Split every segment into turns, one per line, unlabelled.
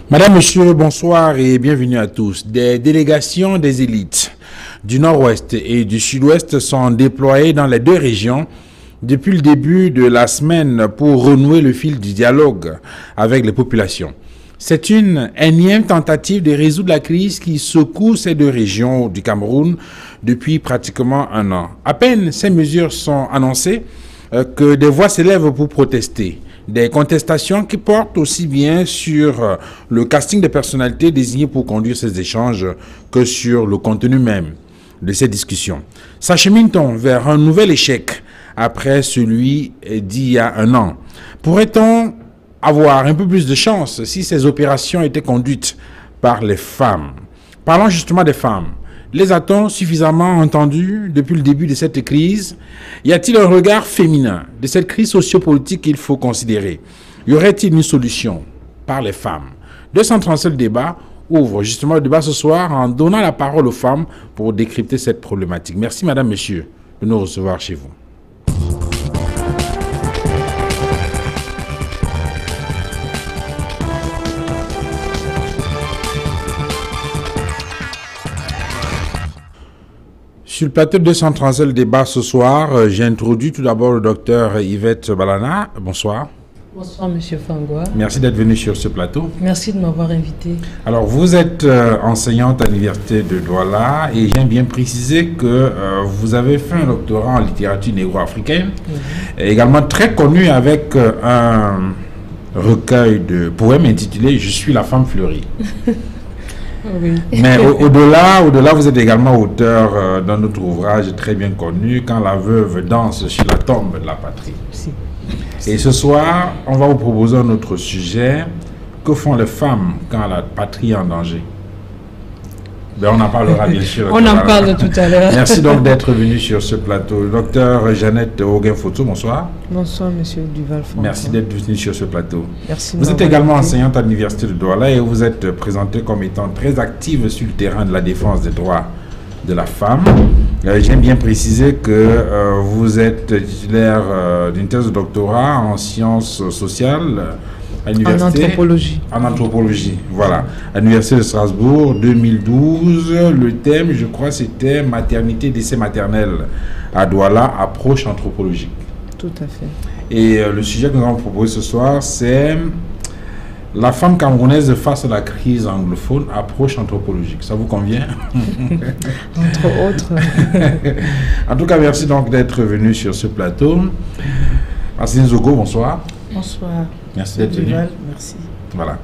Madame, Monsieur, bonsoir et bienvenue à tous. Des délégations des élites du Nord-Ouest et du Sud-Ouest sont déployées dans les deux régions depuis le début de la semaine pour renouer le fil du dialogue avec les populations. C'est une énième tentative de résoudre la crise qui secoue ces deux régions du Cameroun depuis pratiquement un an. À peine ces mesures sont annoncées que des voix s'élèvent pour protester. Des contestations qui portent aussi bien sur le casting des personnalités désignées pour conduire ces échanges que sur le contenu même de ces discussions. S'achemine-t-on vers un nouvel échec après celui d'il y a un an? Pourrait-on avoir un peu plus de chance si ces opérations étaient conduites par les femmes? Parlons justement des femmes. Les a-t-on suffisamment entendues depuis le début de cette crise? Y a-t-il un regard féminin de cette crise sociopolitique qu'il faut considérer? Y aurait-il une solution par les femmes? 237 le débat ouvre justement le débat ce soir en donnant la parole aux femmes pour décrypter cette problématique. Merci madame, monsieur de nous recevoir chez vous. Sur le plateau de 237 le débat ce soir, j'ai introduit tout d'abord le docteur Yvette Balana. Bonsoir.
Bonsoir Monsieur Fangoua.
Merci d'être venu sur ce plateau.
Merci de m'avoir invité. Alors
vous êtes enseignante à l'université de Douala et j'aime bien préciser que vous avez fait un doctorat en littérature négro-africaine, également très connu avec un recueil de poèmes intitulé « Je suis la femme fleurie ». Oui. Mais au-delà, vous êtes également auteur d'un autre ouvrage très bien connu, Quand la veuve danse sur la tombe de la patrie. Si. Et ce soir, on va vous proposer un autre sujet. Que font les femmes quand la patrie est en danger? Ben, on en parlera bien sûr.
On en parle tout à l'heure.
Merci donc d'être venu sur ce plateau. Docteur Jeannette Oguin-Foto, bonsoir.
Bonsoir, monsieur Duval-François.
Merci d'être venu sur ce plateau.
Merci.
Vous êtes également enseignante à l'université de Douala et vous êtes présentée comme étant très active sur le terrain de la défense des droits de la femme. J'aime bien préciser que vous êtes titulaire d'une thèse de doctorat en sciences sociales à l'université.
En anthropologie.
En anthropologie, voilà. À l'université de Strasbourg, 2012. Le thème, je crois, c'était maternité, décès maternel à Douala, approche anthropologique.
Tout à fait.
Et le sujet que nous allons proposer ce soir, c'est la femme camerounaise face à la crise anglophone, approche anthropologique. Ça vous convient?
Entre autres.
En tout cas, merci donc d'être venu sur ce plateau. Marceline Zogo, bonsoir.
Bonsoir.
Merci d'être venu.
Merci.
Voilà.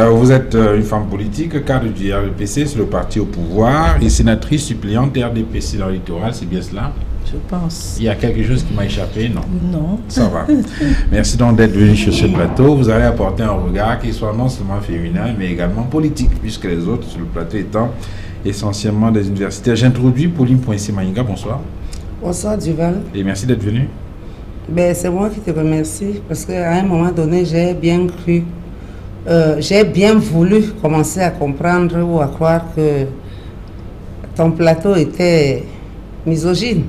Vous êtes une femme politique, cadre du RDPC, c'est le parti au pouvoir, et sénatrice suppléante RDPC dans le littoral, c'est bien cela?
Je pense.
Il y a quelque chose qui m'a échappé, non?
Non.
Ça va. Merci donc d'être venu sur ce plateau. Vous allez apporter un regard qui soit non seulement féminin, mais également politique, puisque les autres sur le plateau étant essentiellement des universitaires. J'introduis Pauline Poincy-Maïnga, bonsoir.
Bonsoir Duval.
Et merci d'être venu.
Ben, c'est moi qui te remercie, parce qu'à un moment donné, j'ai bien cru, j'ai bien voulu commencer à comprendre ou à croire que ton plateau était misogyne.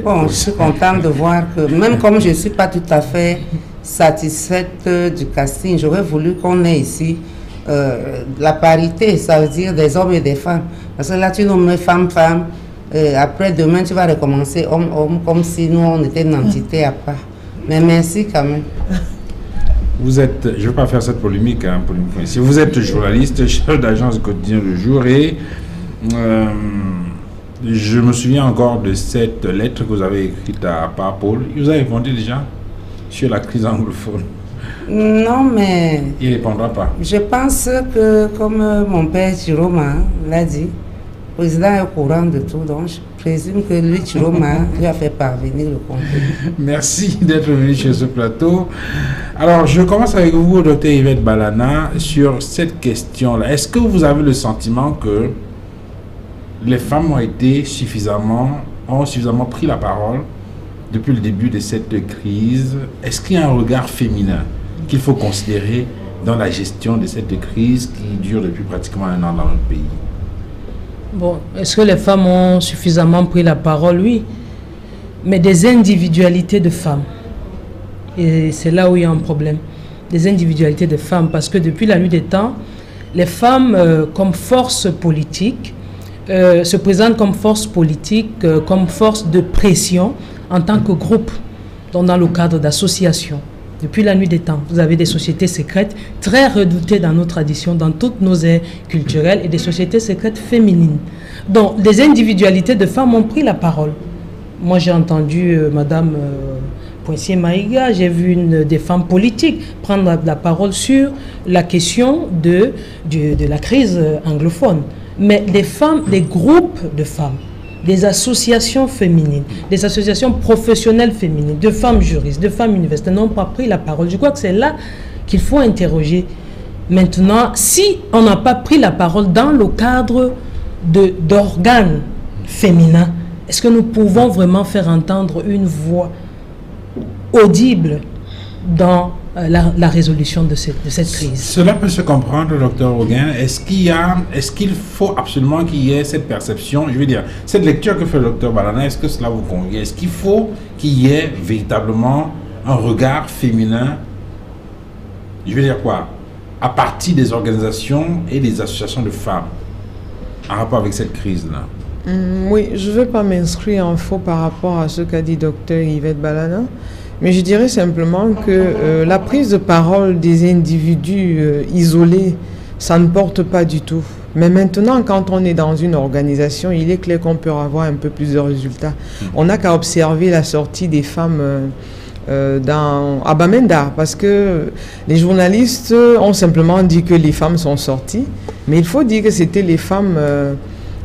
Bon, je suis contente de voir que même comme je ne suis pas tout à fait satisfaite du casting, j'aurais voulu qu'on ait ici la parité, ça veut dire des hommes et des femmes. Parce que là, tu nous mets femme-femme, après demain, tu vas recommencer homme-homme, comme si nous, on était une entité à part. Mais merci quand même.
Vous êtes, je ne veux pas faire cette polémique, hein, si vous êtes journaliste, chef d'agence du quotidien Le Jour, et je me souviens encore de cette lettre que vous avez écrite à Paul. Il vous a répondu déjà sur la crise anglophone?
Non, mais...
Il ne répondra pas.
Je pense que, comme mon père Chiroma l'a dit, le président est au courant de tout, donc je présume que lui, Chiroma, lui a fait parvenir le contenu.
Merci d'être venu sur ce plateau. Alors, je commence avec vous, docteur Yvette Balana, sur cette question-là. Est-ce que vous avez le sentiment que les femmes ont suffisamment pris la parole depuis le début de cette crise? Est-ce qu'il y a un regard féminin qu'il faut considérer dans la gestion de cette crise qui dure depuis pratiquement un an dans notre pays?
Bon, est-ce que les femmes ont suffisamment pris la parole? Oui. Mais des individualités de femmes. Et c'est là où il y a un problème. des individualités des femmes, parce que depuis la nuit des temps, les femmes, comme force politique, se présentent comme force politique, comme force de pression en tant que groupe, donc dans le cadre d'associations. Depuis la nuit des temps, vous avez des sociétés secrètes très redoutées dans nos traditions, dans toutes nos aires culturelles, et des sociétés secrètes féminines. Donc, des individualités de femmes ont pris la parole. Moi, j'ai entendu Madame Poissier Maïga, j'ai vu des femmes politiques prendre la parole sur la question de la crise anglophone. Mais les femmes, les groupes de femmes, des associations féminines, des associations professionnelles féminines, de femmes juristes, de femmes universitaires n'ont pas pris la parole. Je crois que c'est là qu'il faut interroger. Maintenant, si on n'a pas pris la parole dans le cadre d'organes féminins, est-ce que nous pouvons vraiment faire entendre une voix audible dans la résolution de cette crise?
Cela peut se comprendre, docteur Auguin. Est-ce qu'il faut absolument qu'il y ait cette perception, je veux dire, cette lecture que fait le docteur Balana, est-ce que cela vous convient? Est-ce qu'il faut qu'il y ait véritablement un regard féminin, je veux dire quoi, à partir des organisations et des associations de femmes en rapport avec cette crise-là?
Oui, je ne veux pas m'inscrire en faux par rapport à ce qu'a dit docteur Yvette Balana, mais je dirais simplement que la prise de parole des individus isolés, ça ne porte pas du tout. Mais maintenant, quand on est dans une organisation, il est clair qu'on peut avoir un peu plus de résultats. On n'a qu'à observer la sortie des femmes à Bamenda, parce que les journalistes ont simplement dit que les femmes sont sorties, mais il faut dire que c'était les femmes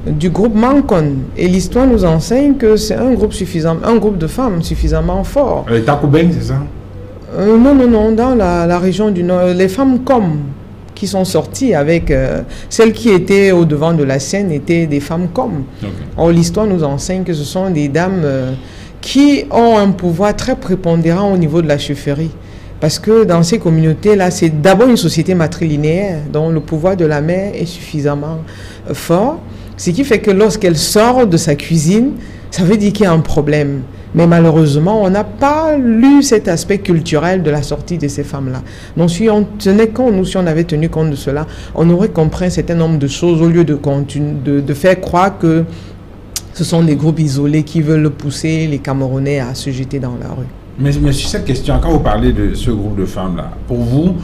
du groupe Mancon, et l'histoire nous enseigne que c'est un groupe de femmes suffisamment fort.
Les Takoubeng, c'est ça?
Non, dans la région du Nord, les femmes qui sont sorties avec celles qui étaient au devant de la scène étaient des femmes comme. Okay. Or, l'histoire nous enseigne que ce sont des dames qui ont un pouvoir très prépondérant au niveau de la chefferie. Parce que dans ces communautés-là, c'est d'abord une société matrilinéaire dont le pouvoir de la mère est suffisamment fort. Ce qui fait que lorsqu'elle sort de sa cuisine, ça veut dire qu'il y a un problème. Mais malheureusement, on n'a pas lu cet aspect culturel de la sortie de ces femmes-là. Donc si on tenait compte, si on avait tenu compte de cela, on aurait compris un certain nombre de choses au lieu de faire croire que ce sont des groupes isolés qui veulent pousser les Camerounais à se jeter dans la rue.
Mais sur cette question, quand vous parlez de ce groupe de femmes-là, pour vous,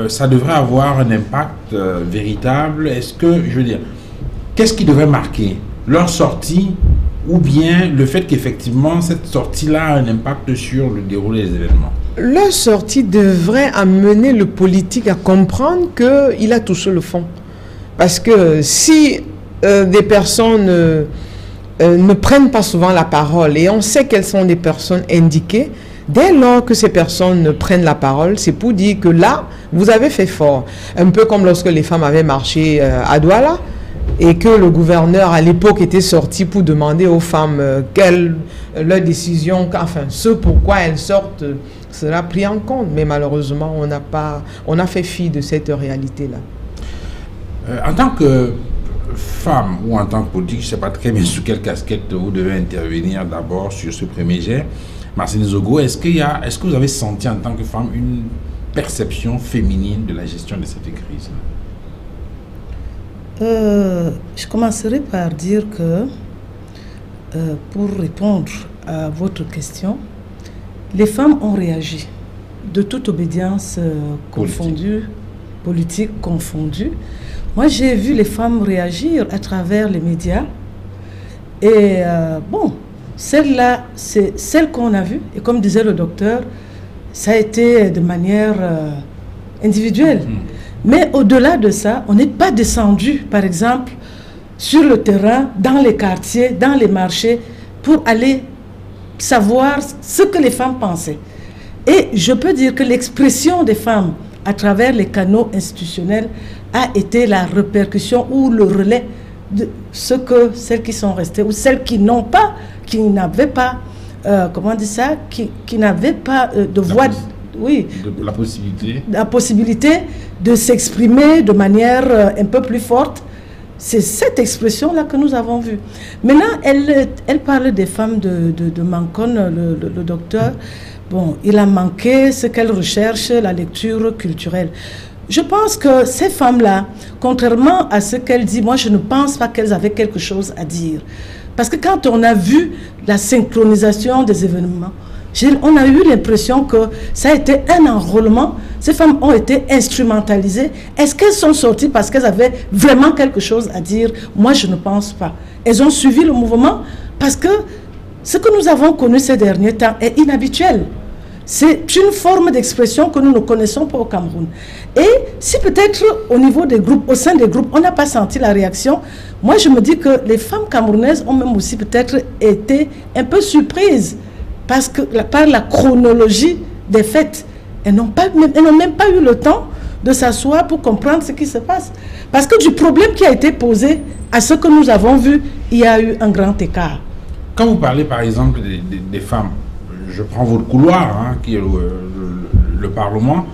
ça devrait avoir un impact véritable. Est-ce que, je veux dire, qu'est-ce qui devrait marquer leur sortie ou bien le fait qu'effectivement cette sortie-là a un impact sur le déroulé des événements?
Leur sortie devrait amener le politique à comprendre qu'il a touché le fond. Parce que si des personnes ne prennent pas souvent la parole et on sait qu'elles sont des personnes indiquées, dès lors que ces personnes prennent la parole, c'est pour dire que là, vous avez fait fort. Un peu comme lorsque les femmes avaient marché à Douala, et que le gouverneur à l'époque était sorti pour demander aux femmes leur décision, enfin ce pourquoi elles sortent, sera pris en compte. Mais malheureusement, on a fait fi de cette réalité-là.
En tant que femme ou en tant que politique, je ne sais pas très bien sous quelle casquette vous devez intervenir d'abord sur ce premier jet. Marceline Zogo, est-ce que vous avez senti en tant que femme une perception féminine de la gestion de cette crise?
Je commencerai par dire que, pour répondre à votre question, les femmes ont réagi, de toute obédience confondue, politique confondue. Moi, j'ai vu les femmes réagir à travers les médias. Et bon, celle-là, c'est celle qu'on a vue. Et comme disait le docteur, ça a été de manière individuelle. Mais au-delà de ça, on n'est pas descendu, par exemple, sur le terrain, dans les quartiers, dans les marchés, pour aller savoir ce que les femmes pensaient. Et je peux dire que l'expression des femmes à travers les canaux institutionnels a été la répercussion ou le relais de ce que celles qui sont restées ou celles qui n'ont pas, qui n'avaient pas, comment on dit ça, qui n'avaient pas de voix... Oui, la possibilité de s'exprimer de manière un peu plus forte. C'est cette expression-là que nous avons vue. Maintenant, elle parle des femmes de Mancon, le docteur. bon, il a manqué ce qu'elles recherchent, la lecture culturelle. Je pense que ces femmes-là, contrairement à ce qu'elles disent, moi je ne pense pas qu'elles avaient quelque chose à dire. Parce que quand on a vu la synchronisation des événements, on a eu l'impression que ça a été un enrôlement. Ces femmes ont été instrumentalisées. Est-ce qu'elles sont sorties parce qu'elles avaient vraiment quelque chose à dire? Moi, je ne pense pas. Elles ont suivi le mouvement parce que ce que nous avons connu ces derniers temps est inhabituel. C'est une forme d'expression que nous ne connaissons pas au Cameroun. Et si peut-être au niveau des groupes, au sein des groupes, on n'a pas senti la réaction, moi je me dis que les femmes camerounaises ont même aussi peut-être été un peu surprises parce que par la chronologie des faits, elles n'ont même pas eu le temps de s'asseoir pour comprendre ce qui se passe. Parce que du problème qui a été posé à ce que nous avons vu, il y a eu un grand écart.
Quand vous parlez par exemple des femmes, je prends votre couloir, hein, qui est le Parlement.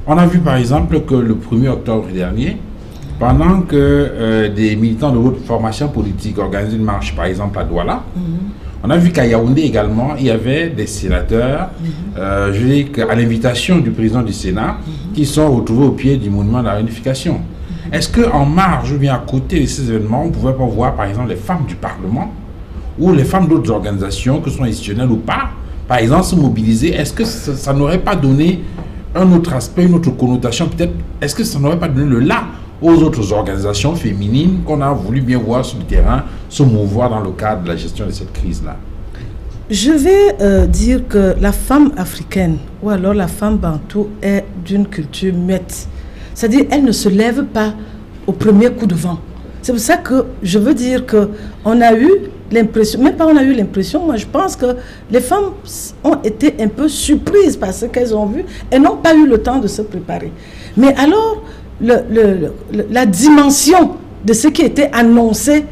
On a vu par exemple que le 1er octobre dernier, pendant que des militants de votre formation politique organisaient une marche par exemple à Douala, on a vu qu'à Yaoundé également, il y avait des sénateurs, je dis qu'à l'invitation du président du Sénat, qui sont retrouvés au pied du monument de la réunification. Est-ce qu'en marge ou bien à côté de ces événements, on ne pouvait pas voir par exemple les femmes du Parlement ou les femmes d'autres organisations, que ce soit institutionnelles ou pas, par exemple, se mobiliser? Est-ce que ça n'aurait pas donné un autre aspect, une autre connotation peut-être? Est-ce que ça n'aurait pas donné le là aux autres organisations féminines qu'on a voulu bien voir sur le terrain se mouvoir dans le cadre de la gestion de cette crise-là?
Je vais dire que la femme africaine ou alors la femme bantou est d'une culture muette. C'est-à-dire elle ne se lève pas au premier coup de vent. C'est pour ça que je veux dire qu'on a eu l'impression, même pas on a eu l'impression, moi je pense que les femmes ont été un peu surprises par ce qu'elles ont vu et n'ont pas eu le temps de se préparer. Mais alors, la dimension de ce qui était annoncé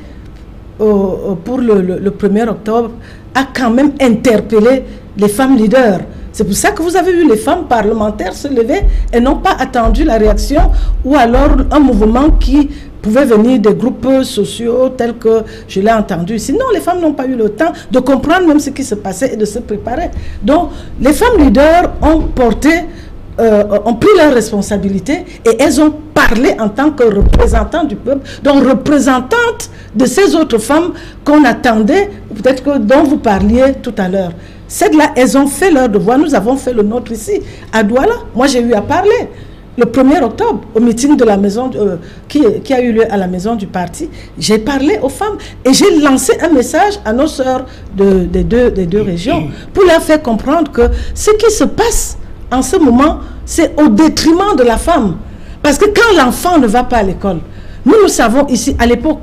pour le 1er octobre a quand même interpellé les femmes leaders. C'est pour ça que vous avez vu les femmes parlementaires se lever et n'ont pas attendu la réaction ou alors un mouvement qui pouvait venir des groupes sociaux tels que je l'ai entendu. Sinon, les femmes n'ont pas eu le temps de comprendre même ce qui se passait et de se préparer. Donc, les femmes leaders ont pris leurs responsabilités et elles ont parlé en tant que représentants du peuple, donc représentantes de ces autres femmes qu'on attendait, peut-être que dont vous parliez tout à l'heure. Celles-là, elles ont fait leur devoir, nous avons fait le nôtre ici, à Douala. Moi, j'ai eu à parler le 1er octobre, au meeting de la maison, qui a eu lieu à la maison du parti. J'ai parlé aux femmes et j'ai lancé un message à nos sœurs des deux régions pour leur faire comprendre que ce qui se passe en ce moment, c'est au détriment de la femme. Parce que quand l'enfant ne va pas à l'école, nous savons ici, à l'époque,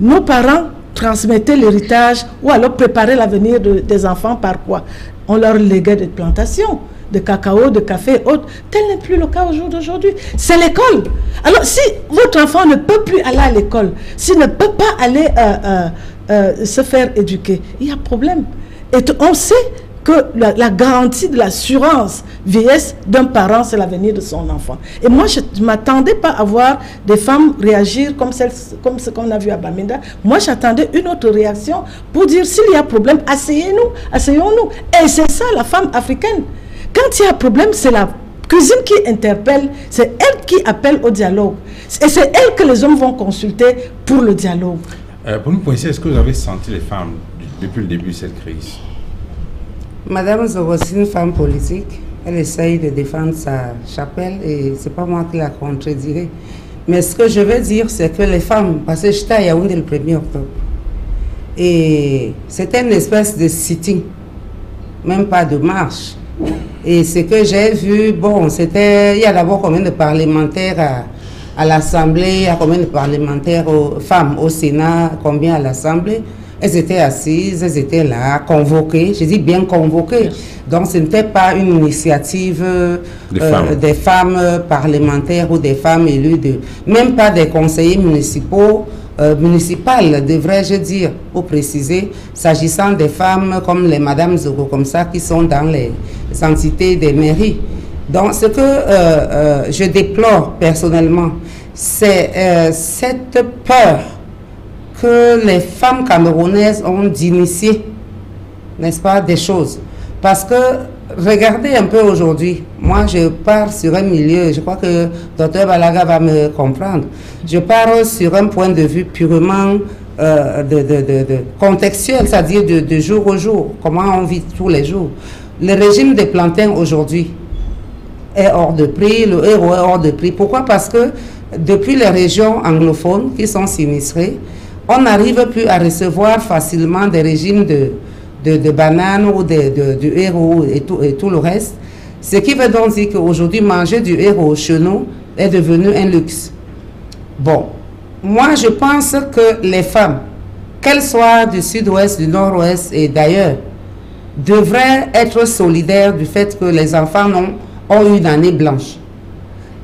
nos parents transmettaient l'héritage ou alors préparaient l'avenir des enfants par quoi? On leur léguait des plantations, de cacao, de café et autres. Tel n'est plus le cas au jour d'aujourd'hui. C'est l'école. Alors, si votre enfant ne peut plus aller à l'école, s'il ne peut pas aller se faire éduquer, il y a problème. Et on sait que la garantie de l'assurance vieillesse d'un parent, c'est l'avenir de son enfant. Et moi, je ne m'attendais pas à voir des femmes réagir comme ce qu'on a vu à Bamenda. Moi, j'attendais une autre réaction pour dire, s'il y a problème, asseyons-nous. Et c'est ça, la femme africaine. Quand il y a problème, c'est la cuisine qui interpelle, c'est elle qui appelle au dialogue. Et c'est elle que les hommes vont consulter pour le dialogue.
Pour nous pointer, est-ce que vous avez senti les femmes depuis le début de cette crise?
Madame Zogo, c'est une femme politique. Elle essaye de défendre sa chapelle et c'est pas moi qui la contredirai. Mais ce que je veux dire, c'est que les femmes, parce que j'étais à Yaoundé le 1er octobre, et c'était une espèce de sitting, même pas de marche. Et ce que j'ai vu, bon, c'était, il y a d'abord combien de parlementaires à l'Assemblée, il y a combien de parlementaires femmes au Sénat, combien à l'Assemblée. Elles étaient assises, elles étaient là, convoquées, je dis bien convoquées. Donc ce n'était pas une initiative des femmes parlementaires ou des femmes élues, même pas des conseillers municipaux, municipales, devrais-je dire, pour préciser, s'agissant des femmes comme les Madame Zogo, comme ça, qui sont dans les entités des mairies. Donc ce que je déplore personnellement, c'est cette peur que les femmes camerounaises ont d'initier, n'est-ce pas, des choses. Parce que regardez un peu aujourd'hui. Moi, je pars sur un milieu, je crois que Dr Balaga va me comprendre. Je pars sur un point de vue purement contextuel, c'est-à-dire de jour au jour, comment on vit tous les jours. Le régime des plantains aujourd'hui est hors de prix, le héros est hors de prix. Pourquoi? Parce que depuis les régions anglophones qui sont sinistrées, on n'arrive plus à recevoir facilement des régimes de bananes ou du héros et tout le reste. Ce qui veut donc dire qu'aujourd'hui, manger du héros chez nous est devenu un luxe. Bon, moi je pense que les femmes, qu'elles soient du sud-ouest, du nord-ouest et d'ailleurs, devraient être solidaires du fait que les enfants ont eu une année blanche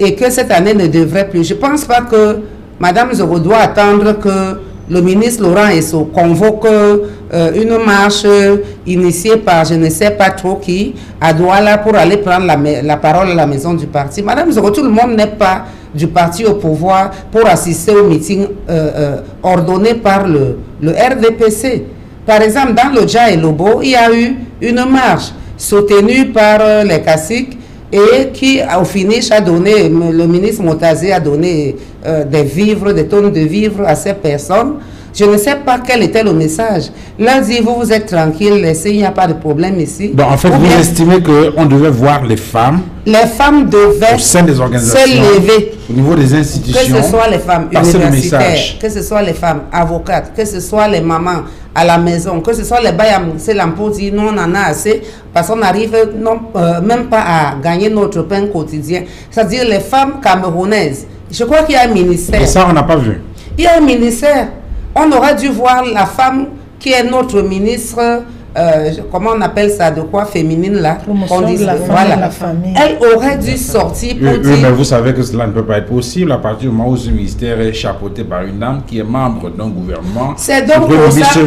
et que cette année ne devrait plus. Je ne pense pas que Mme Zoro doit attendre que le ministre Laurent Esso convoque une marche initiée par je ne sais pas trop qui à Douala pour aller prendre la parole à la maison du parti. Mme Zoro, tout le monde n'est pas du parti au pouvoir pour assister au meeting ordonné par le RDPC. Par exemple, dans le Dja et Lobo, il y a eu une marche soutenue par les caciques et qui, au finish, a donné, le ministre Motazé a donné des vivres, des tonnes de vivres à ces personnes. Je ne sais pas quel était le message. Là, dit, vous êtes tranquille, laissez, il n'y a pas de problème ici.
Donc, en fait, vous estimez qu'on devait voir les femmes
devaient
au sein des organisations,
se lever.
Au niveau des institutions,
que ce soit les femmes universitaires, que ce soit les femmes avocates, que ce soit les mamans à la maison, que ce soit les bayams, c'est l'emploi dit non, on en a assez, parce qu'on n'arrive même pas à gagner notre pain quotidien. C'est-à-dire les femmes camerounaises. Je crois qu'il y a un ministère.
Et ça, on n'a pas vu.
Il y a un ministère. On aurait dû voir la femme qui est notre ministre, comment on appelle ça, de quoi, féminine là,
promotion de la femme,
voilà.
La famille.
Elle aurait dû sortir pour dire...
mais vous savez que cela ne peut pas être possible à partir du moment où ce ministère est chapeauté par une dame qui est membre d'un gouvernement.
C'est donc pour ça,
sur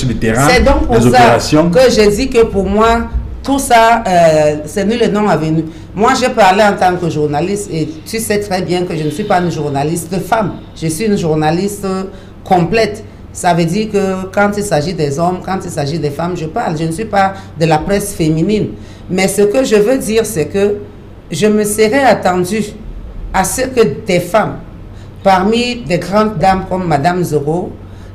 le terrain,
c'est donc pour ça que j'ai dit que pour moi, tout ça, c'est nul et non avenu. Moi, j'ai parlé en tant que journaliste et tu sais très bien que je ne suis pas une journaliste femme. Je suis une journaliste complète. Ça veut dire que quand il s'agit des hommes, quand il s'agit des femmes, je parle. Je ne suis pas de la presse féminine. Mais ce que je veux dire, c'est que je me serais attendue à ce que des femmes, parmi des grandes dames comme Mme Zoro,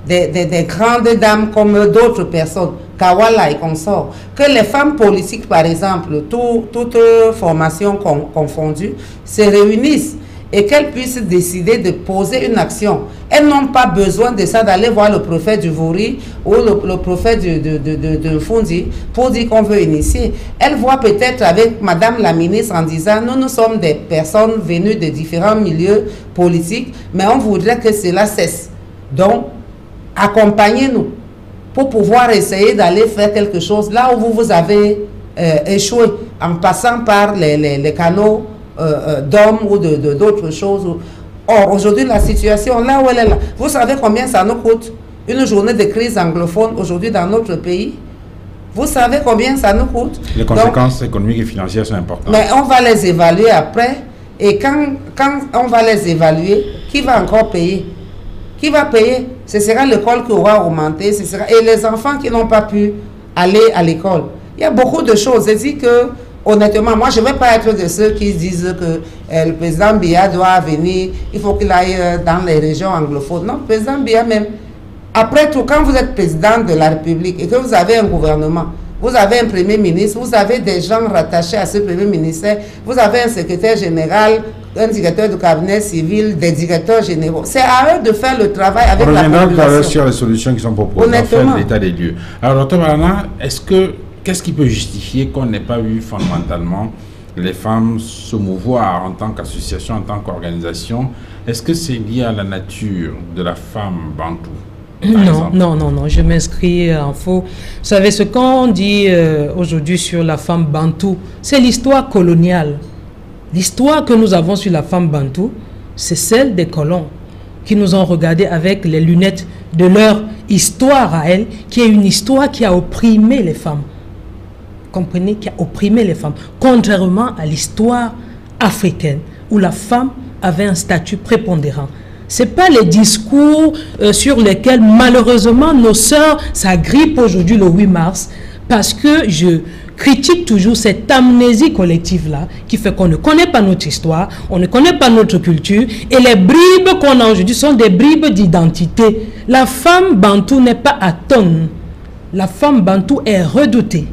des grandes dames comme d'autres personnes, Kawala et consorts, que les femmes politiques, par exemple, toutes formations confondues, se réunissent et qu'elles puissent décider de poser une action. Elles n'ont pas besoin de ça, d'aller voir le prophète du Vouri ou le prophète de Fundi pour dire qu'on veut initier. Elles voient peut-être avec Madame la ministre en disant « Nous sommes des personnes venues de différents milieux politiques, mais on voudrait que cela cesse. Donc, accompagnez-nous pour pouvoir essayer d'aller faire quelque chose là où vous avez échoué en passant par les canaux d'hommes ou d'autres choses. Or, aujourd'hui, la situation, là où elle est là, vous savez combien ça nous coûte une journée de crise anglophone aujourd'hui dans notre pays? Vous savez combien ça nous coûte?
Les conséquences économiques et financières sont importantes.
Mais on va les évaluer après. Et quand on va les évaluer, qui va encore payer? Qui va payer? Ce sera l'école qui aura augmenté. Et les enfants qui n'ont pas pu aller à l'école. Il y a beaucoup de choses. Je dis que honnêtement, moi, je ne vais pas être de ceux qui disent que le président Biya doit venir, il faut qu'il aille dans les régions anglophones. Non, le président Biya même, après tout, quand vous êtes président de la République et que vous avez un gouvernement, vous avez un premier ministre, vous avez des gens rattachés à ce premier ministère, vous avez un secrétaire général, un directeur du cabinet civil, des directeurs généraux. C'est à eux de faire le travail avec la population. On reviendra
sur les solutions qui sont proposées pour faire l'état des lieux. Alors, Dr Balana, qu'est-ce qui peut justifier qu'on n'ait pas vu fondamentalement les femmes se mouvoir en tant qu'association, en tant qu'organisation? Est-ce que c'est lié à la nature de la femme bantou?
Non, je m'inscris en faux. Vous savez, ce qu'on dit aujourd'hui sur la femme bantou, c'est l'histoire coloniale. L'histoire que nous avons sur la femme bantou, c'est celle des colons qui nous ont regardés avec les lunettes de leur histoire à elles, qui est une histoire qui a opprimé les femmes. Comprenez, qui a opprimé les femmes, contrairement à l'histoire africaine où la femme avait un statut prépondérant. Ce n'est pas les discours sur lesquels malheureusement nos sœurs s'agrippent aujourd'hui le 8 mars parce que critique toujours cette amnésie collective-là qui fait qu'on ne connaît pas notre histoire, on ne connaît pas notre culture et les bribes qu'on a aujourd'hui sont des bribes d'identité. La femme bantou n'est pas atone. La femme bantou est redoutée.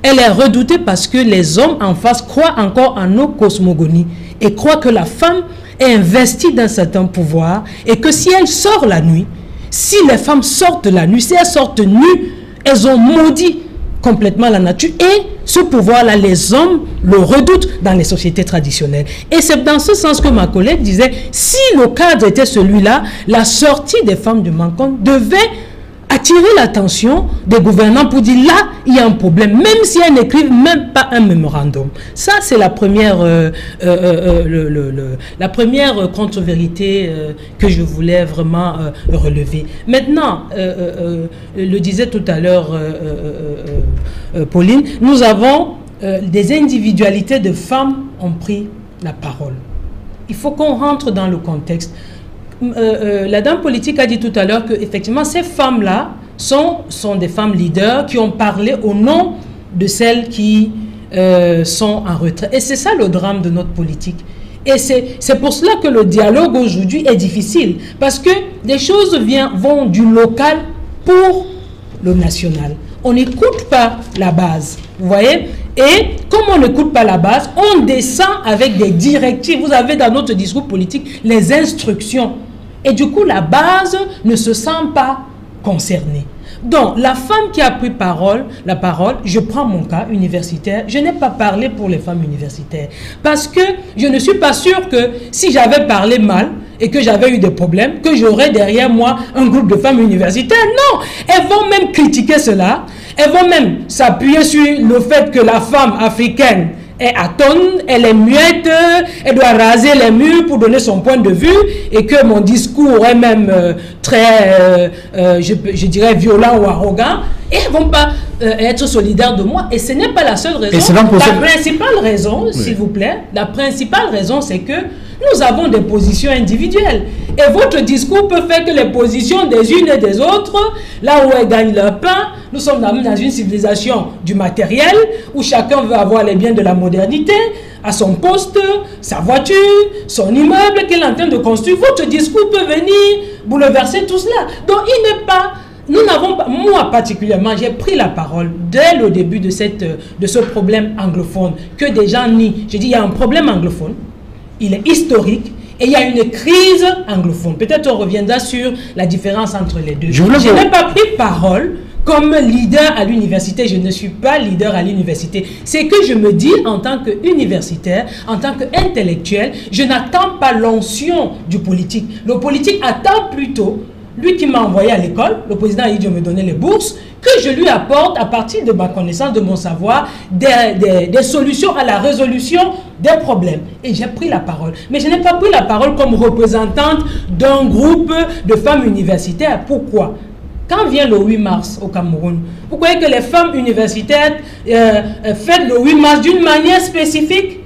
Elle est redoutée parce que les hommes en face croient encore en nos cosmogonies et croient que la femme est investie d'un certain pouvoir et que si elle sort la nuit, si les femmes sortent la nuit, si elles sortent nues, elles ont maudit complètement la nature et ce pouvoir-là, les hommes le redoutent dans les sociétés traditionnelles. Et c'est dans ce sens que ma collègue disait, si le cadre était celui-là, la sortie des femmes de Mankon devait attirer l'attention des gouvernants pour dire là, il y a un problème, même si elles n'écrivent même pas un mémorandum. Ça, c'est la première, la première contre-vérité que je voulais vraiment relever. Maintenant, le disait tout à l'heure Pauline, nous avons des individualités de femmes ont pris la parole. Il faut qu'on rentre dans le contexte. La dame politique a dit tout à l'heure que effectivement ces femmes-là sont des femmes leaders qui ont parlé au nom de celles qui sont en retrait. Et c'est ça le drame de notre politique. Et c'est pour cela que le dialogue aujourd'hui est difficile. Parce que des choses vont du local pour le national. On n'écoute pas la base. Vous voyez? Et comme on n'écoute pas la base, on descend avec des directives. Vous avez dans notre discours politique les instructions. Et du coup, la base ne se sent pas concernée. Donc, la femme qui a pris la parole, je prends mon cas universitaire, je n'ai pas parlé pour les femmes universitaires. Parce que je ne suis pas sûre que si j'avais parlé mal et que j'avais eu des problèmes, que j'aurais derrière moi un groupe de femmes universitaires. Non, elles vont même critiquer cela. Elles vont même s'appuyer sur le fait que la femme africaine est atone, elle est muette, elle doit raser les murs pour donner son point de vue et que mon discours est même très, je dirais, violent ou arrogant. Et elles ne vont pas être solidaires de moi. Et ce n'est pas la seule raison. La principale raison, s'il vous plaît, la principale raison, c'est que nous avons des positions individuelles. Et votre discours peut faire que les positions des unes et des autres, là où elles gagnent leur pain, nous sommes dans une civilisation du matériel, où chacun veut avoir les biens de la modernité, à son poste, sa voiture, son immeuble qu'il est en train de construire. Votre discours peut venir bouleverser tout cela. Donc il n'est pas... Nous n'avons pas, moi particulièrement, j'ai pris la parole dès le début de ce problème anglophone, que des gens nient. Je dis, il y a un problème anglophone, il est historique, et il y a une crise anglophone. Peut-être on reviendra sur la différence entre les deux. Je n'ai pas pris parole comme leader à l'université. Je ne suis pas leader à l'université. C'est que je me dis en tant qu'universitaire, en tant qu'intellectuel, je n'attends pas l'onction du politique. Le politique attend plutôt, lui qui m'a envoyé à l'école, le président a dit de me donner les bourses, que je lui apporte à partir de ma connaissance, de mon savoir, des solutions à la résolution des problèmes. Et j'ai pris la parole. Mais je n'ai pas pris la parole comme représentante d'un groupe de femmes universitaires. Pourquoi? Quand vient le 8 mars au Cameroun, vous croyez que les femmes universitaires fêtent le 8 mars d'une manière spécifique?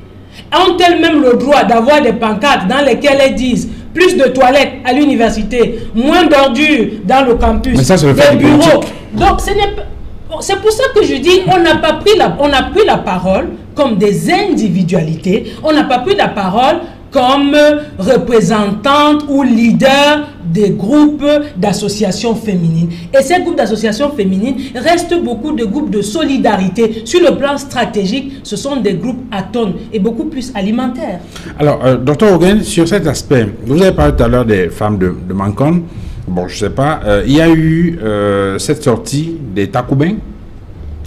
Ont-elles même le droit d'avoir des pancartes dans lesquelles elles disent plus de toilettes à l'université, moins d'ordures dans le campus, des bureaux? Donc c'est pour ça que je dis on a pris la parole comme des individualités, on n'a pas pris la parole comme représentante ou leader des groupes d'associations féminines. Et ces groupes d'associations féminines restent beaucoup de groupes de solidarité. Sur le plan stratégique, ce sont des groupes atones et beaucoup plus alimentaires. Alors,
Dr Hogan, sur cet aspect, vous avez parlé tout à l'heure des femmes de Mankon. Bon, je ne sais pas, il y a eu cette sortie des Takoubins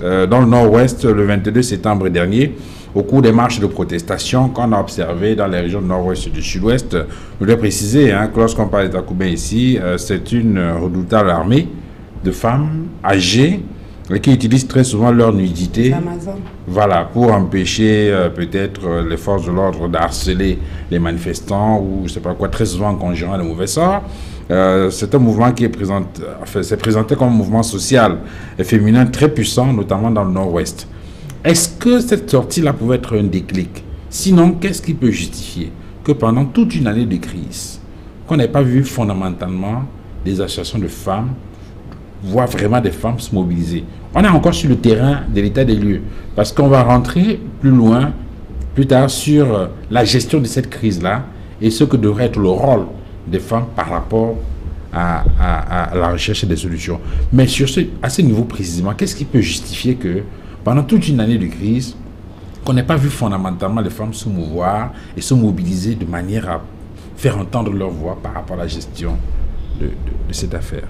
dans le nord-ouest le 22 septembre dernier. Au cours des marches de protestation qu'on a observées dans les régions du nord-ouest et du sud-ouest, je voulais préciser que lorsqu'on parle des Takoubins ici, c'est une redoutable armée de femmes âgées qui utilisent très souvent leur nudité, voilà, pour empêcher peut-être les forces de l'ordre d'harceler les manifestants ou je ne sais pas quoi, très souvent en conjurant le mauvais sort. C'est un mouvement qui s'est présenté comme un mouvement social et féminin très puissant, notamment dans le nord-ouest. Est-ce que cette sortie-là pouvait être un déclic? Sinon, qu'est-ce qui peut justifier que pendant toute une année de crise, qu'on n'ait pas vu fondamentalement des associations de femmes voir vraiment des femmes se mobiliser. On est encore sur le terrain de l'état des lieux, parce qu'on va rentrer plus loin, plus tard, sur la gestion de cette crise-là et ce que devrait être le rôle des femmes par rapport à la recherche des solutions. Mais à ce niveau précisément, qu'est-ce qui peut justifier que pendant toute une année de crise, qu'on n'ait pas vu fondamentalement les femmes se mouvoir et se mobiliser de manière à faire entendre leur voix par rapport à la gestion de cette affaire?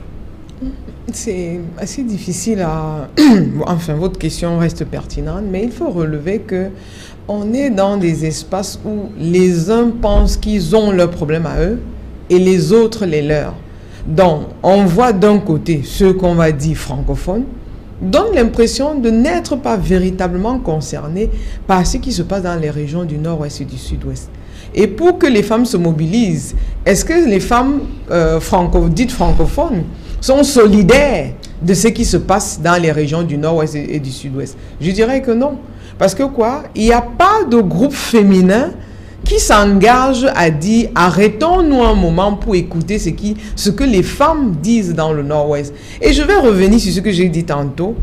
C'est assez difficile à... Enfin, votre question reste pertinente, mais il faut relever que on est dans des espaces où les uns pensent qu'ils ont leurs problèmes à eux et les autres les leurs. Donc, on voit d'un côté ceux qu'on va dire francophones, donnent l'impression de n'être pas véritablement concernés par ce qui se passe dans les régions du nord-ouest et du sud-ouest. Et pour que les femmes se mobilisent, est-ce que les femmes dites francophones sont solidaires de ce qui se passe dans les régions du nord-ouest et du sud-ouest? Je dirais que non. Parce que quoi? Il n'y a pas de groupe féminin qui s'engage à dire arrêtons-nous un moment pour écouter ce que les femmes disent dans le nord-ouest. Et je vais revenir sur ce que j'ai dit tantôt.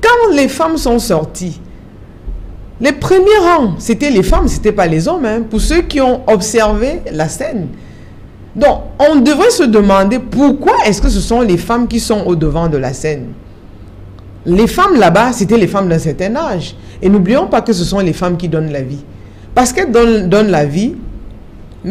Quand les femmes sont sorties, les premiers rangs, c'était les femmes, ce n'était pas les hommes, hein, pour ceux qui ont observé la scène. Donc, on devrait se demander pourquoi est-ce que ce sont les femmes qui sont au devant de la scène. Les femmes là-bas, c'était les femmes d'un certain âge. Et n'oublions pas que ce sont les femmes qui donnent la vie. Parce qu'elles donnent la vie,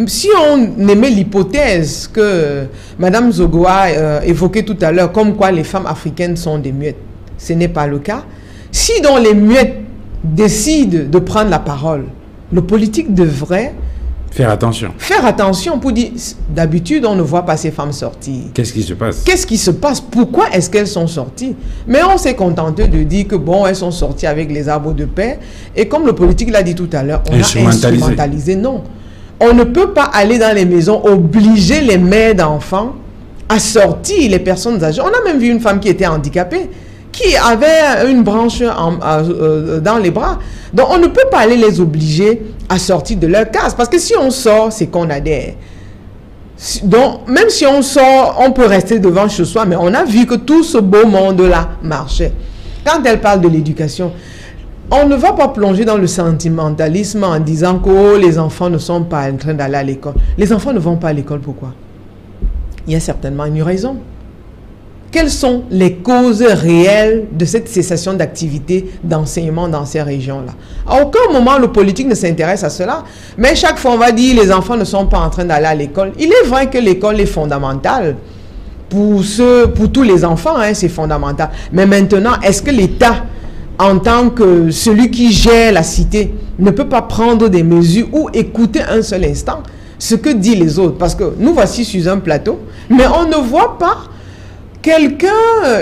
si on aimait l'hypothèse que Mme Zogoa évoquait tout à l'heure, comme quoi les femmes africaines sont des muettes, ce n'est pas le cas. Si dans les muettes décident de prendre la parole, le politique devrait
faire attention.
Faire attention pour dire, d'habitude, on ne voit pas ces femmes sortir.
Qu'est-ce qui se passe?
Qu'est-ce qui se passe? Pourquoi est-ce qu'elles sont sorties? Mais on s'est contenté de dire que, bon, elles sont sorties avec les arbres de paix. Et comme le politique l'a dit tout à l'heure, on a instrumentalisé. Non. On ne peut pas aller dans les maisons, obliger les mères d'enfants à sortir les personnes âgées. On a même vu une femme qui était handicapée, qui avait une branche dans les bras. Donc, on ne peut pas aller les obliger à sortir de leur case. Parce que si on sort, c'est qu'on adhère. Donc, même si on sort, on peut rester devant chez soi. Mais on a vu que tout ce beau monde-là marchait. Quand elle parle de l'éducation, on ne va pas plonger dans le sentimentalisme en disant que oh, les enfants ne sont pas en train d'aller à l'école. Les enfants ne vont pas à l'école, pourquoi? Il y a certainement une raison. Quelles sont les causes réelles de cette cessation d'activité d'enseignement dans ces régions-là? À aucun moment, le politique ne s'intéresse à cela. Mais chaque fois, on va dire les enfants ne sont pas en train d'aller à l'école. Il est vrai que l'école est fondamentale. Pour tous les enfants, hein, c'est fondamental. Mais maintenant, est-ce que l'État, en tant que celui qui gère la cité, ne peut pas prendre des mesures ou écouter un seul instant ce que disent les autres? Parce que nous voici sur un plateau, mais on ne voit pas quelqu'un,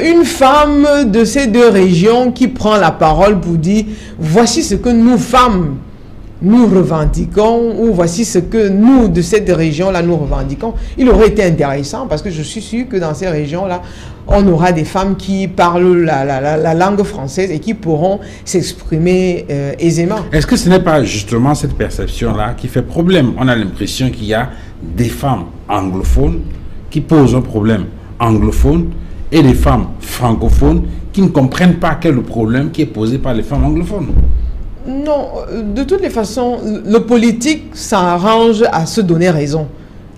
une femme de ces deux régions qui prend la parole pour dire voici ce que nous femmes nous revendiquons, ou voici ce que nous de cette région-là nous revendiquons. Il aurait été intéressant parce que je suis sûr que dans ces régions-là, on aura des femmes qui parlent la langue française et qui pourront s'exprimer aisément.
Est-ce que ce n'est pas justement cette perception-là qui fait problème? On a l'impression qu'il y a des femmes anglophones qui posent un problème anglophones et les femmes francophones qui ne comprennent pas quel est le problème qui est posé par les femmes anglophones.
Non, de toutes les façons, le politique s'arrange à se donner raison,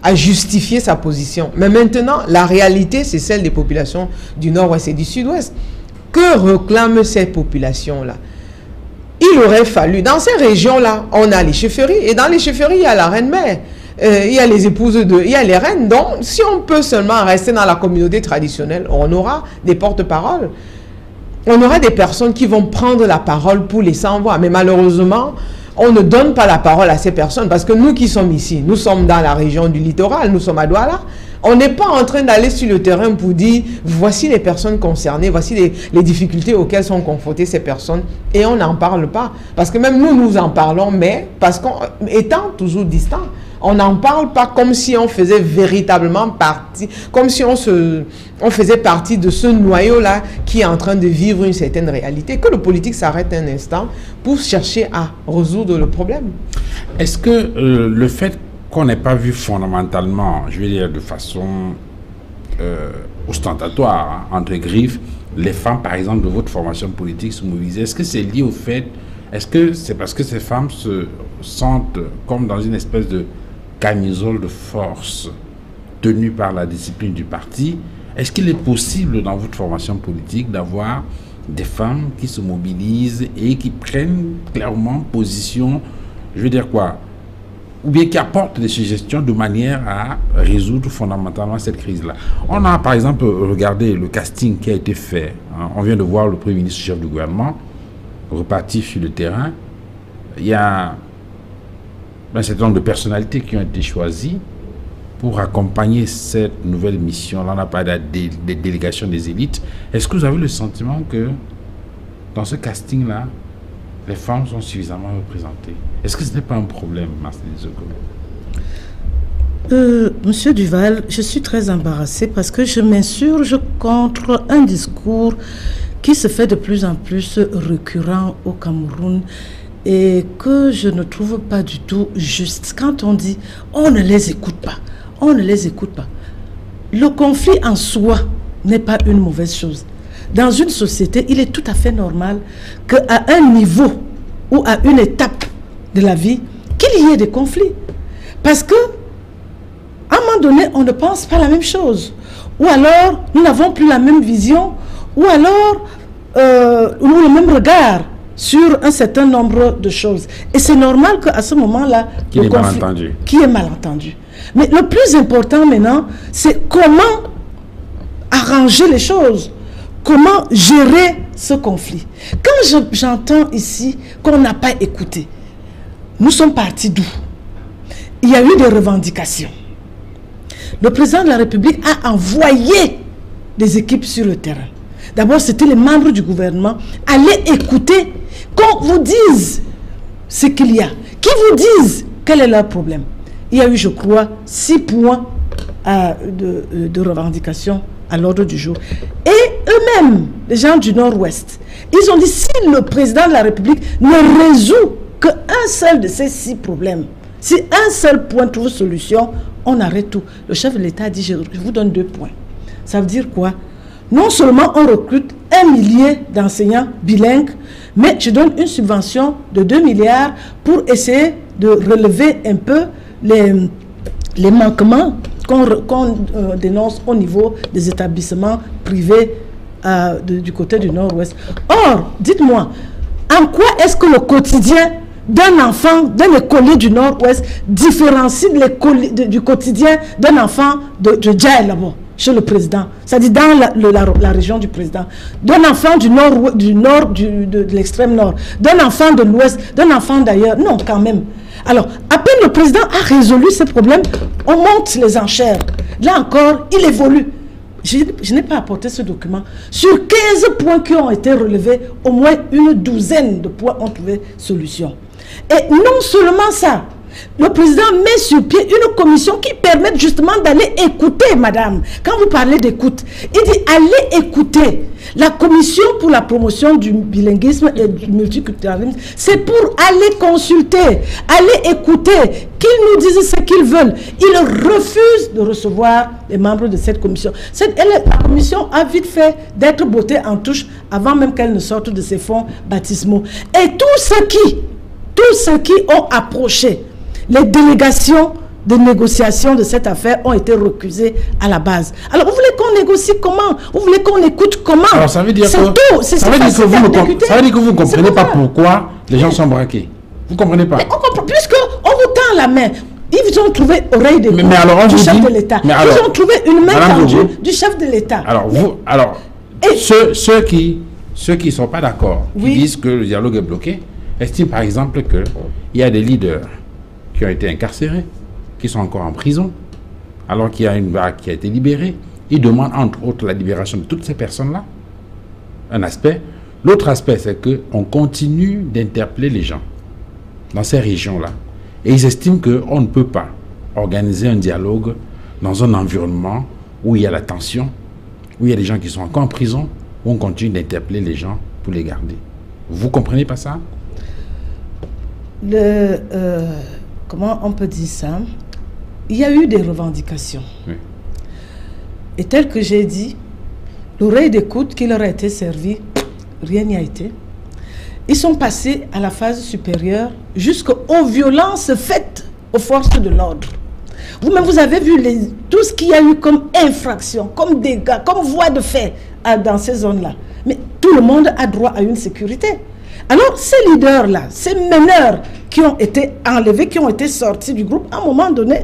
à justifier sa position. Mais maintenant, la réalité, c'est celle des populations du nord-ouest et du sud-ouest. Que réclament ces populations-là? Il aurait fallu, dans ces régions-là, on a les chefferies, et dans les chefferies, il y a la reine-mère. Il y a les épouses il y a les reines. Donc, si on peut seulement rester dans la communauté traditionnelle, on aura des porte-paroles. On aura des personnes qui vont prendre la parole pour les sans-voix. Mais malheureusement, on ne donne pas la parole à ces personnes. Parce que nous qui sommes ici, nous sommes dans la région du littoral, nous sommes à Douala. On n'est pas en train d'aller sur le terrain pour dire voici les personnes concernées, voici les difficultés auxquelles sont confrontées ces personnes. Et on n'en parle pas. Parce que même nous en parlons, mais parce qu'étant toujours distants, on n'en parle pas comme si on faisait véritablement partie, comme si on faisait partie de ce noyau-là qui est en train de vivre une certaine réalité. Que le politique s'arrête un instant pour chercher à résoudre le problème.
Est-ce que le fait qu'on n'ait pas vu fondamentalement, je vais dire de façon ostentatoire, hein, entre griffes, les femmes, par exemple, de votre formation politique se mobilisent. Est-ce que c'est lié au fait, est-ce que c'est parce que ces femmes se sentent comme dans une espèce de camisole de force tenue par la discipline du parti? Est-ce qu'il est possible dans votre formation politique d'avoir des femmes qui se mobilisent et qui prennent clairement position, je veux dire quoi, ou bien qui apportent des suggestions de manière à résoudre fondamentalement cette crise-là? On a par exemple regardé le casting qui a été fait. Hein. On vient de voir le Premier ministre chef du gouvernement reparti sur le terrain. Il y a un certain nombre de personnalités qui ont été choisies pour accompagner cette nouvelle mission. Là, on a parlé des délégations des élites. Est-ce que vous avez le sentiment que dans ce casting-là, les femmes sont suffisamment représentées? Est-ce que ce n'est pas un problème, Marceline Zoko?
Monsieur Duval, je suis très embarrassée parce que je m'insurge contre un discours qui se fait de plus en plus récurrent au Cameroun et que je ne trouve pas du tout juste. Quand on dit « on ne les écoute pas », on ne les écoute pas. Le conflit en soi n'est pas une mauvaise chose. Dans une société, il est tout à fait normal qu'à un niveau ou à une étape de la vie, qu'il y ait des conflits. Parce que, à un moment donné, on ne pense pas la même chose. Ou alors, nous n'avons plus la même vision, ou alors, ou le même regard sur un certain nombre de choses. Et c'est normal qu'à ce moment-là,
qui est malentendu.
Qui est malentendu. Mais le plus important maintenant, c'est comment arranger les choses, comment gérer ce conflit. Quand j'entends ici qu'on n'a pas écouté, nous sommes partis d'où? Il y a eu des revendications. Le président de la République a envoyé des équipes sur le terrain. D'abord, c'était les membres du gouvernement. Allez écouter, qu'on vous dise ce qu'il y a, qui vous disent quel est leur problème. Il y a eu, je crois, 6 points de revendications à l'ordre du jour. Et eux-mêmes, les gens du Nord-Ouest, ils ont dit, si le président de la République ne résout qu'un seul de ces 6 problèmes, si un seul point trouve solution, on arrête tout. Le chef de l'État a dit, je vous donne 2 points. Ça veut dire quoi? Non seulement on recrute 1 millier d'enseignants bilingues, mais je donne une subvention de 2 milliards pour essayer de relever un peu les manquements qu'on dénonce au niveau des établissements privés du côté du Nord-Ouest. Or, dites-moi, en quoi est-ce que le quotidien d'un enfant, d'un écolier du Nord-Ouest différencie du quotidien d'un enfant de Djaï là-bas, chez le président, c'est-à-dire dans la région du président, d'un enfant du nord, de l'extrême nord, d'un enfant de l'ouest, d'un enfant d'ailleurs? Non, quand même. Alors, à peine le président a résolu ce problème, on monte les enchères. Là encore, il évolue. Je n'ai pas apporté ce document. Sur 15 points qui ont été relevés, au moins une douzaine de points ont trouvé solution. Et non seulement ça, le président met sur pied une commission qui permet justement d'aller écouter, madame. Quand vous parlez d'écoute, il dit allez écouter. La commission pour la promotion du bilinguisme et du multiculturalisme, c'est pour aller consulter, aller écouter, qu'ils nous disent ce qu'ils veulent. Ils refusent de recevoir les membres de cette commission. La commission a vite fait d'être bottée en touche avant même qu'elle ne sorte de ses fonds baptismaux. Et tous ceux qui ont approché les délégations de négociation de cette affaire ont été recusées à la base. Alors, vous voulez qu'on négocie comment? Vous voulez qu'on écoute comment?
Alors, ça veut dire que vous ne comprenez pas pourquoi les gens sont braqués. Vous ne comprenez pas?
Mais on comprend, puisqu'on vous tend la main. Ils ont trouvé oreille de du chef de l'État. Ils ont trouvé une main tendue du chef de l'État.
Alors, ceux qui ne sont pas d'accord, qui disent que le dialogue est bloqué, estiment par exemple qu'il y a des leaders qui ont été incarcérés, qui sont encore en prison, alors qu'il y a une vague qui a été libérée. Ils demandent entre autres la libération de toutes ces personnes-là. Un aspect. L'autre aspect, c'est qu'on continue d'interpeller les gens dans ces régions-là. Et ils estiment qu'on ne peut pas organiser un dialogue dans un environnement où il y a la tension, où il y a des gens qui sont encore en prison, où on continue d'interpeller les gens pour les garder. Vous comprenez pas ça?
Comment on peut dire ça? Il y a eu des revendications. Oui. Et tel que j'ai dit, l'oreille d'écoute qui leur a été servie, rien n'y a été. Ils sont passés à la phase supérieure jusqu'aux violences faites aux forces de l'ordre. Vous-même, vous avez vu tout ce qu'il y a eu comme infraction, comme dégâts, comme voies de fait dans ces zones-là. Mais tout le monde a droit à une sécurité. Alors, ces leaders-là, ces meneurs qui ont été enlevés, qui ont été sortis du groupe, à un moment donné,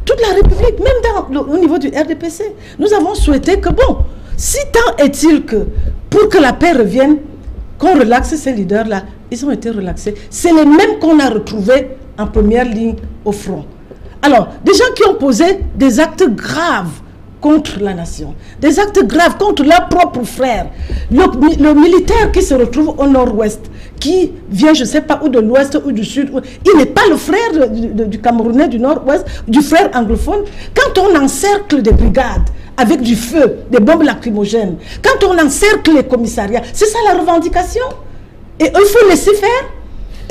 toute la République, même au niveau du RDPC, nous avons souhaité que, bon, si tant est-il que, pour que la paix revienne, qu'on relaxe ces leaders-là, ils ont été relaxés. C'est les mêmes qu'on a retrouvés en première ligne au front. Alors, des gens qui ont posé des actes graves contre la nation, des actes graves contre leurs propres frères. Le militaire qui se retrouve au nord-ouest, qui vient, je ne sais pas, ou de l'ouest ou du sud, il n'est pas le frère du Camerounais du nord-ouest, du frère anglophone. Quand on encercle des brigades avec du feu, des bombes lacrymogènes, quand on encercle les commissariats, c'est ça la revendication. Et il faut laisser faire.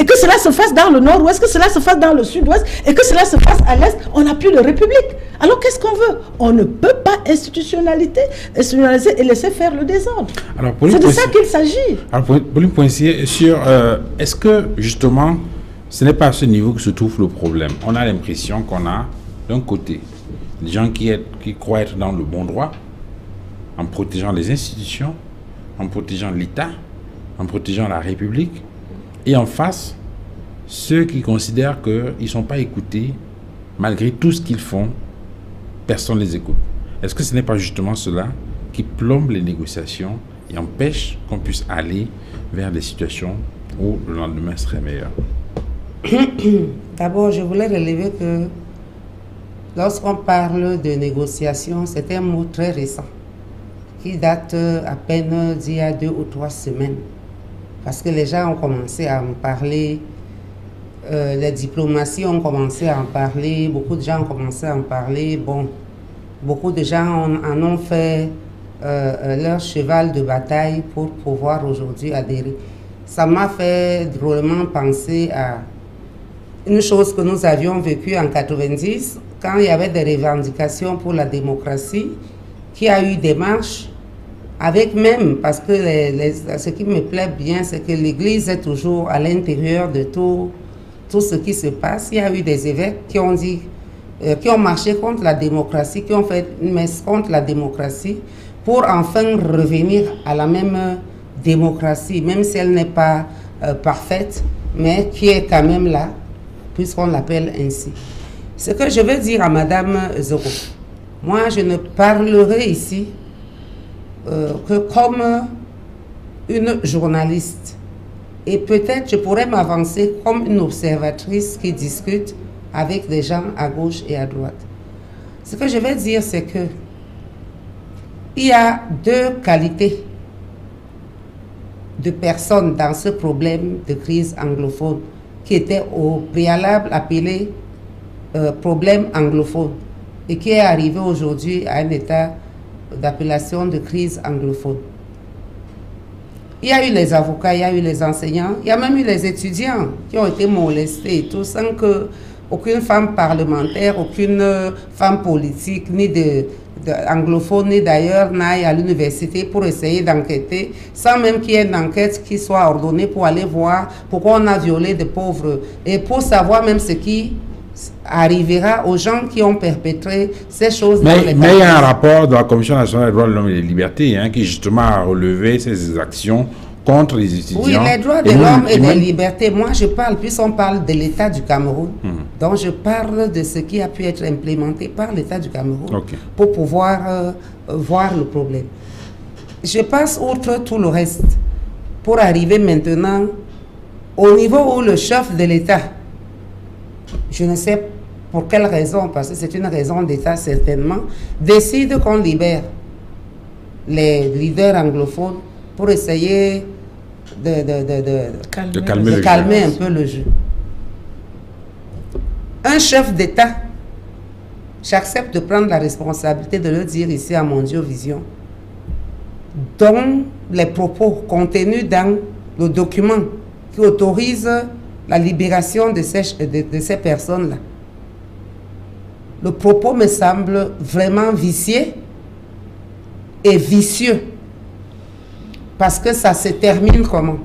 Et que cela se fasse dans le nord-ouest, que cela se fasse dans le sud-ouest, et que cela se fasse à l'est, on n'a plus de république. Alors qu'est-ce qu'on veut? On ne peut pas institutionnaliser et laisser faire le désordre. C'est de ça qu'il s'agit.
Alors, Pauline Poincier, sur est-ce que justement, ce n'est pas à ce niveau que se trouve le problème? On a l'impression qu'on a, d'un côté, des gens qui croient être dans le bon droit, en protégeant les institutions, en protégeant l'État, en protégeant la République. Et en face, ceux qui considèrent qu'ils ne sont pas écoutés, malgré tout ce qu'ils font, personne ne les écoute. Est-ce que ce n'est pas justement cela qui plombe les négociations et empêche qu'on puisse aller vers des situations où le lendemain serait meilleur?
D'abord, je voulais relever que lorsqu'on parle de négociations, c'est un mot très récent, qui date à peine d'il y a 2 ou 3 semaines. Parce que les gens ont commencé à en parler, les diplomaties ont commencé à en parler, beaucoup de gens ont commencé à en parler. Bon, beaucoup de gens en ont fait leur cheval de bataille pour pouvoir aujourd'hui adhérer. Ça m'a fait drôlement penser à une chose que nous avions vécue en 90, quand il y avait des revendications pour la démocratie, qui a eu des marches. Avec même, parce que ce qui me plaît bien, c'est que l'Église est toujours à l'intérieur de tout ce qui se passe. Il y a eu des évêques qui ont dit, qui ont marché contre la démocratie, qui ont fait une messe contre la démocratie, pour enfin revenir à la même démocratie, même si elle n'est pas parfaite, mais qui est quand même là, puisqu'on l'appelle ainsi. Ce que je veux dire à Madame Zoro, moi je ne parlerai ici que comme une journaliste, et peut-être je pourrais m'avancer comme une observatrice qui discute avec des gens à gauche et à droite. Ce que je vais dire, c'est que il y a 2 qualités de personnes dans ce problème de crise anglophone qui était au préalable appelé problème anglophone et qui est arrivé aujourd'hui à un état d'appellation de crise anglophone. Il y a eu les avocats, il y a eu les enseignants, il y a même eu les étudiants qui ont été molestés et tout, sans que aucune femme parlementaire, aucune femme politique, ni anglophone, ni d'ailleurs, n'aille à l'université pour essayer d'enquêter, sans même qu'il y ait une enquête qui soit ordonnée pour aller voir pourquoi on a violé des pauvres, et pour savoir même ce qui arrivera aux gens qui ont perpétré ces choses.
Mais il y a un rapport de la Commission nationale des droits de l'homme et des libertés qui justement a relevé ces actions contre les étudiants.
Oui, les droits de l'homme et des libertés. Moi, je parle, puisqu'on parle de l'État du Cameroun, donc je parle de ce qui a pu être implémenté par l'État du Cameroun pour pouvoir voir le problème. Je passe outre tout le reste pour arriver maintenant au niveau où le chef de l'État, je ne sais pour quelle raison, parce que c'est une raison d'État certainement, décide qu'on libère les leaders anglophones pour essayer de calmer un peu le jeu. Un chef d'État, j'accepte de prendre la responsabilité de le dire ici à Mondiovision, dont les propos contenus dans le document qui autorise la libération de ces personnes-là. Le propos me semble vraiment vicieux et vicieux. Parce que ça se termine comment?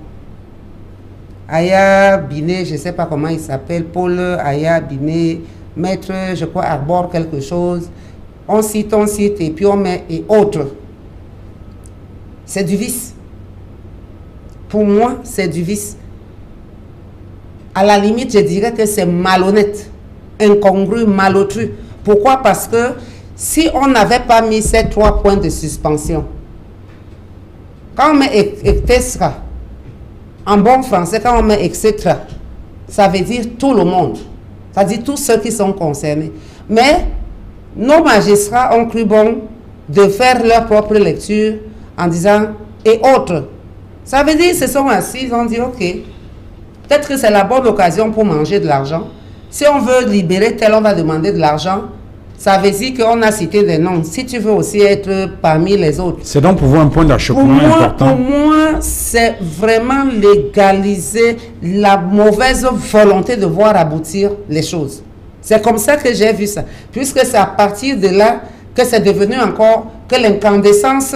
Aya Biné, je ne sais pas comment il s'appelle, Paul Aya Biné, maître, je crois, arbore quelque chose. On cite, et puis on met et autres. C'est du vice. Pour moi, c'est du vice. À la limite, je dirais que c'est malhonnête, incongru, malotru. Pourquoi? Parce que si on n'avait pas mis ces 3 points de suspension, quand on met etc., en bon français, quand on met etc., ça veut dire tout le monde. Ça veut dire tous ceux qui sont concernés. Mais nos magistrats ont cru bon de faire leur propre lecture en disant et autres. Ça veut dire qu'ils se sont assis, ils ont dit ok, peut-être que c'est la bonne occasion pour manger de l'argent. Si on veut libérer tel, on va demander de l'argent. Ça veut dire qu'on a cité des noms. Si tu veux aussi être parmi les autres.
C'est donc pour vous un point d'achoppement important.
Pour moi, c'est vraiment légaliser la mauvaise volonté de voir aboutir les choses. C'est comme ça que j'ai vu ça. Puisque c'est à partir de là que c'est devenu encore que l'incandescence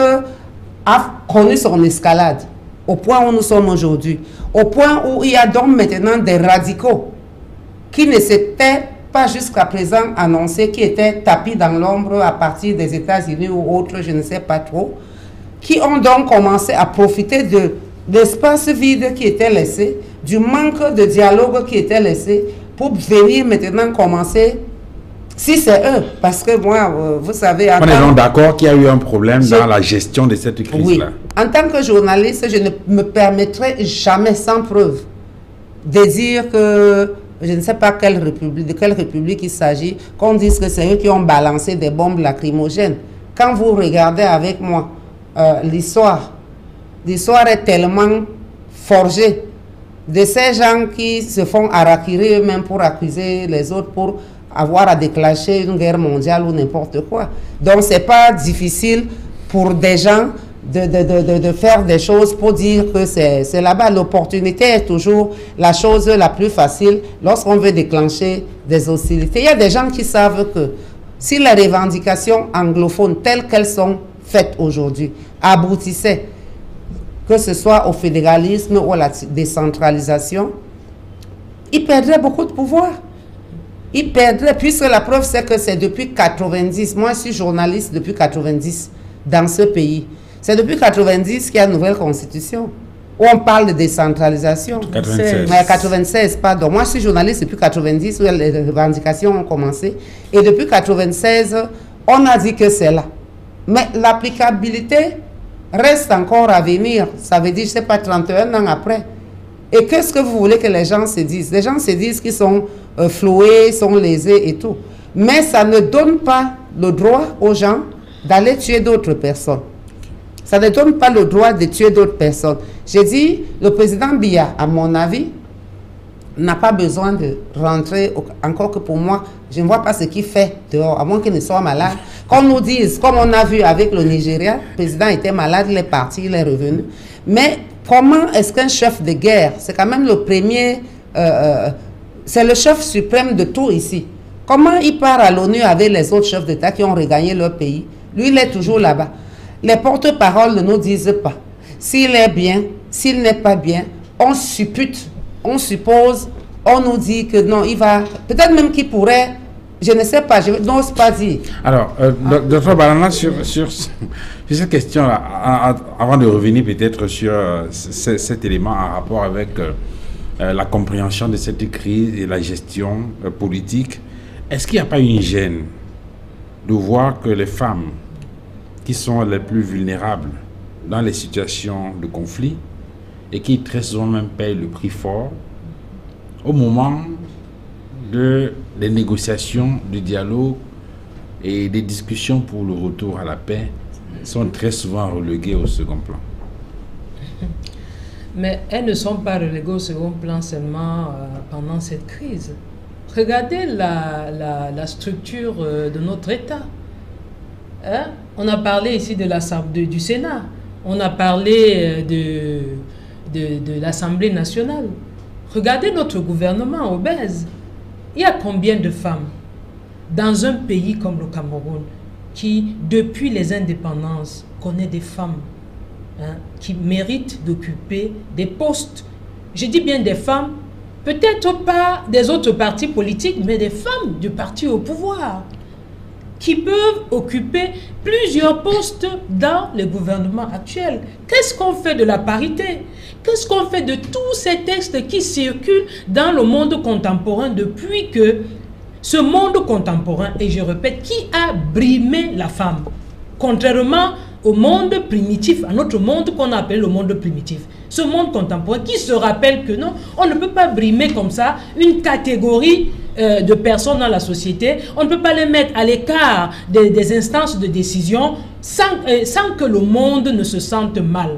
a connu son escalade. Au point où nous sommes aujourd'hui. Au point où il y a donc maintenant des radicaux qui ne s'étaient pas jusqu'à présent annoncés, qui étaient tapis dans l'ombre à partir des États-Unis ou autres, je ne sais pas trop, qui ont donc commencé à profiter de l'espace vide qui était laissé, du manque de dialogue qui était laissé, pour venir maintenant commencer, si c'est eux, parce que moi, vous savez...
On est donc d'accord qu'il y a eu un problème dans la gestion de cette crise-là.
Oui. En tant que journaliste, je ne me permettrai jamais, sans preuve, de dire que je ne sais pas de quelle république il s'agit, qu'on dise que c'est eux qui ont balancé des bombes lacrymogènes. Quand vous regardez avec moi l'histoire est tellement forgée de ces gens qui se font harakiri eux-mêmes pour accuser les autres, pour avoir à déclencher une guerre mondiale ou n'importe quoi. Donc c'est pas difficile pour des gens de faire des choses pour dire que c'est là-bas. L'opportunité est toujours la chose la plus facile lorsqu'on veut déclencher des hostilités. Il y a des gens qui savent que si les revendications anglophones telles qu'elles sont faites aujourd'hui aboutissaient, que ce soit au fédéralisme ou à la décentralisation, ils perdraient beaucoup de pouvoir. Ils perdraient, puisque la preuve c'est que c'est depuis 90, moi je suis journaliste depuis 90 dans ce pays. C'est depuis 90 qu'il y a une nouvelle constitution, où on parle de décentralisation. 96, pardon. Moi je suis journaliste depuis 90, où les revendications ont commencé. Et depuis 96, on a dit que c'est là. Mais l'applicabilité reste encore à venir. Ça veut dire, je ne sais pas, 31 ans après. Et qu'est-ce que vous voulez que les gens se disent? Les gens se disent qu'ils sont floués, sont lésés et tout. Mais ça ne donne pas le droit aux gens d'aller tuer d'autres personnes. Ça ne donne pas le droit de tuer d'autres personnes. J'ai dit, le président Biya, à mon avis, n'a pas besoin de rentrer, encore que pour moi, je ne vois pas ce qu'il fait dehors, à moins qu'il ne soit malade. Qu'on nous dise, comme on a vu avec le Nigeria, le président était malade, il est parti, il est revenu. Mais comment est-ce qu'un chef de guerre, c'est quand même le premier, c'est le chef suprême de tout ici. Comment il part à l'ONU avec les autres chefs d'État qui ont regagné leur pays? Lui, il est toujours là-bas. Les porte-paroles ne nous disent pas. S'il est bien, s'il n'est pas bien, on suppute, on suppose, on nous dit que non, il va... Peut-être même qu'il pourrait... Je ne sais pas, je n'ose pas dire.
Alors, Dr. Balana, sur cette question-là, avant de revenir peut-être sur cet élément en rapport avec la compréhension de cette crise et la gestion politique, est-ce qu'il n'y a pas une gêne de voir que les femmes qui sont les plus vulnérables dans les situations de conflit et qui très souvent même payent le prix fort au moment des négociations, du dialogue et des discussions pour le retour à la paix sont très souvent reléguées au second plan?
Mais elles ne sont pas reléguées au second plan seulement pendant cette crise. Regardez la structure de notre État. Hein? On a parlé ici du Sénat, on a parlé de l'Assemblée nationale. Regardez notre gouvernement obèse. Il y a combien de femmes dans un pays comme le Cameroun qui, depuis les indépendances, connaît des femmes qui méritent d'occuper des postes. Je dis bien des femmes, peut-être pas des autres partis politiques, mais des femmes du parti au pouvoir, qui peuvent occuper plusieurs postes dans le gouvernement actuel. Qu'est-ce qu'on fait de la parité? Qu'est-ce qu'on fait de tous ces textes qui circulent dans le monde contemporain depuis que ce monde contemporain, et je répète, qui a brimé la femme? Contrairement au monde primitif, à notre monde qu'on appelle le monde primitif. Ce monde contemporain qui se rappelle que non, on ne peut pas brimer comme ça une catégorie de personnes dans la société. On ne peut pas les mettre à l'écart des instances de décision sans que le monde ne se sente mal.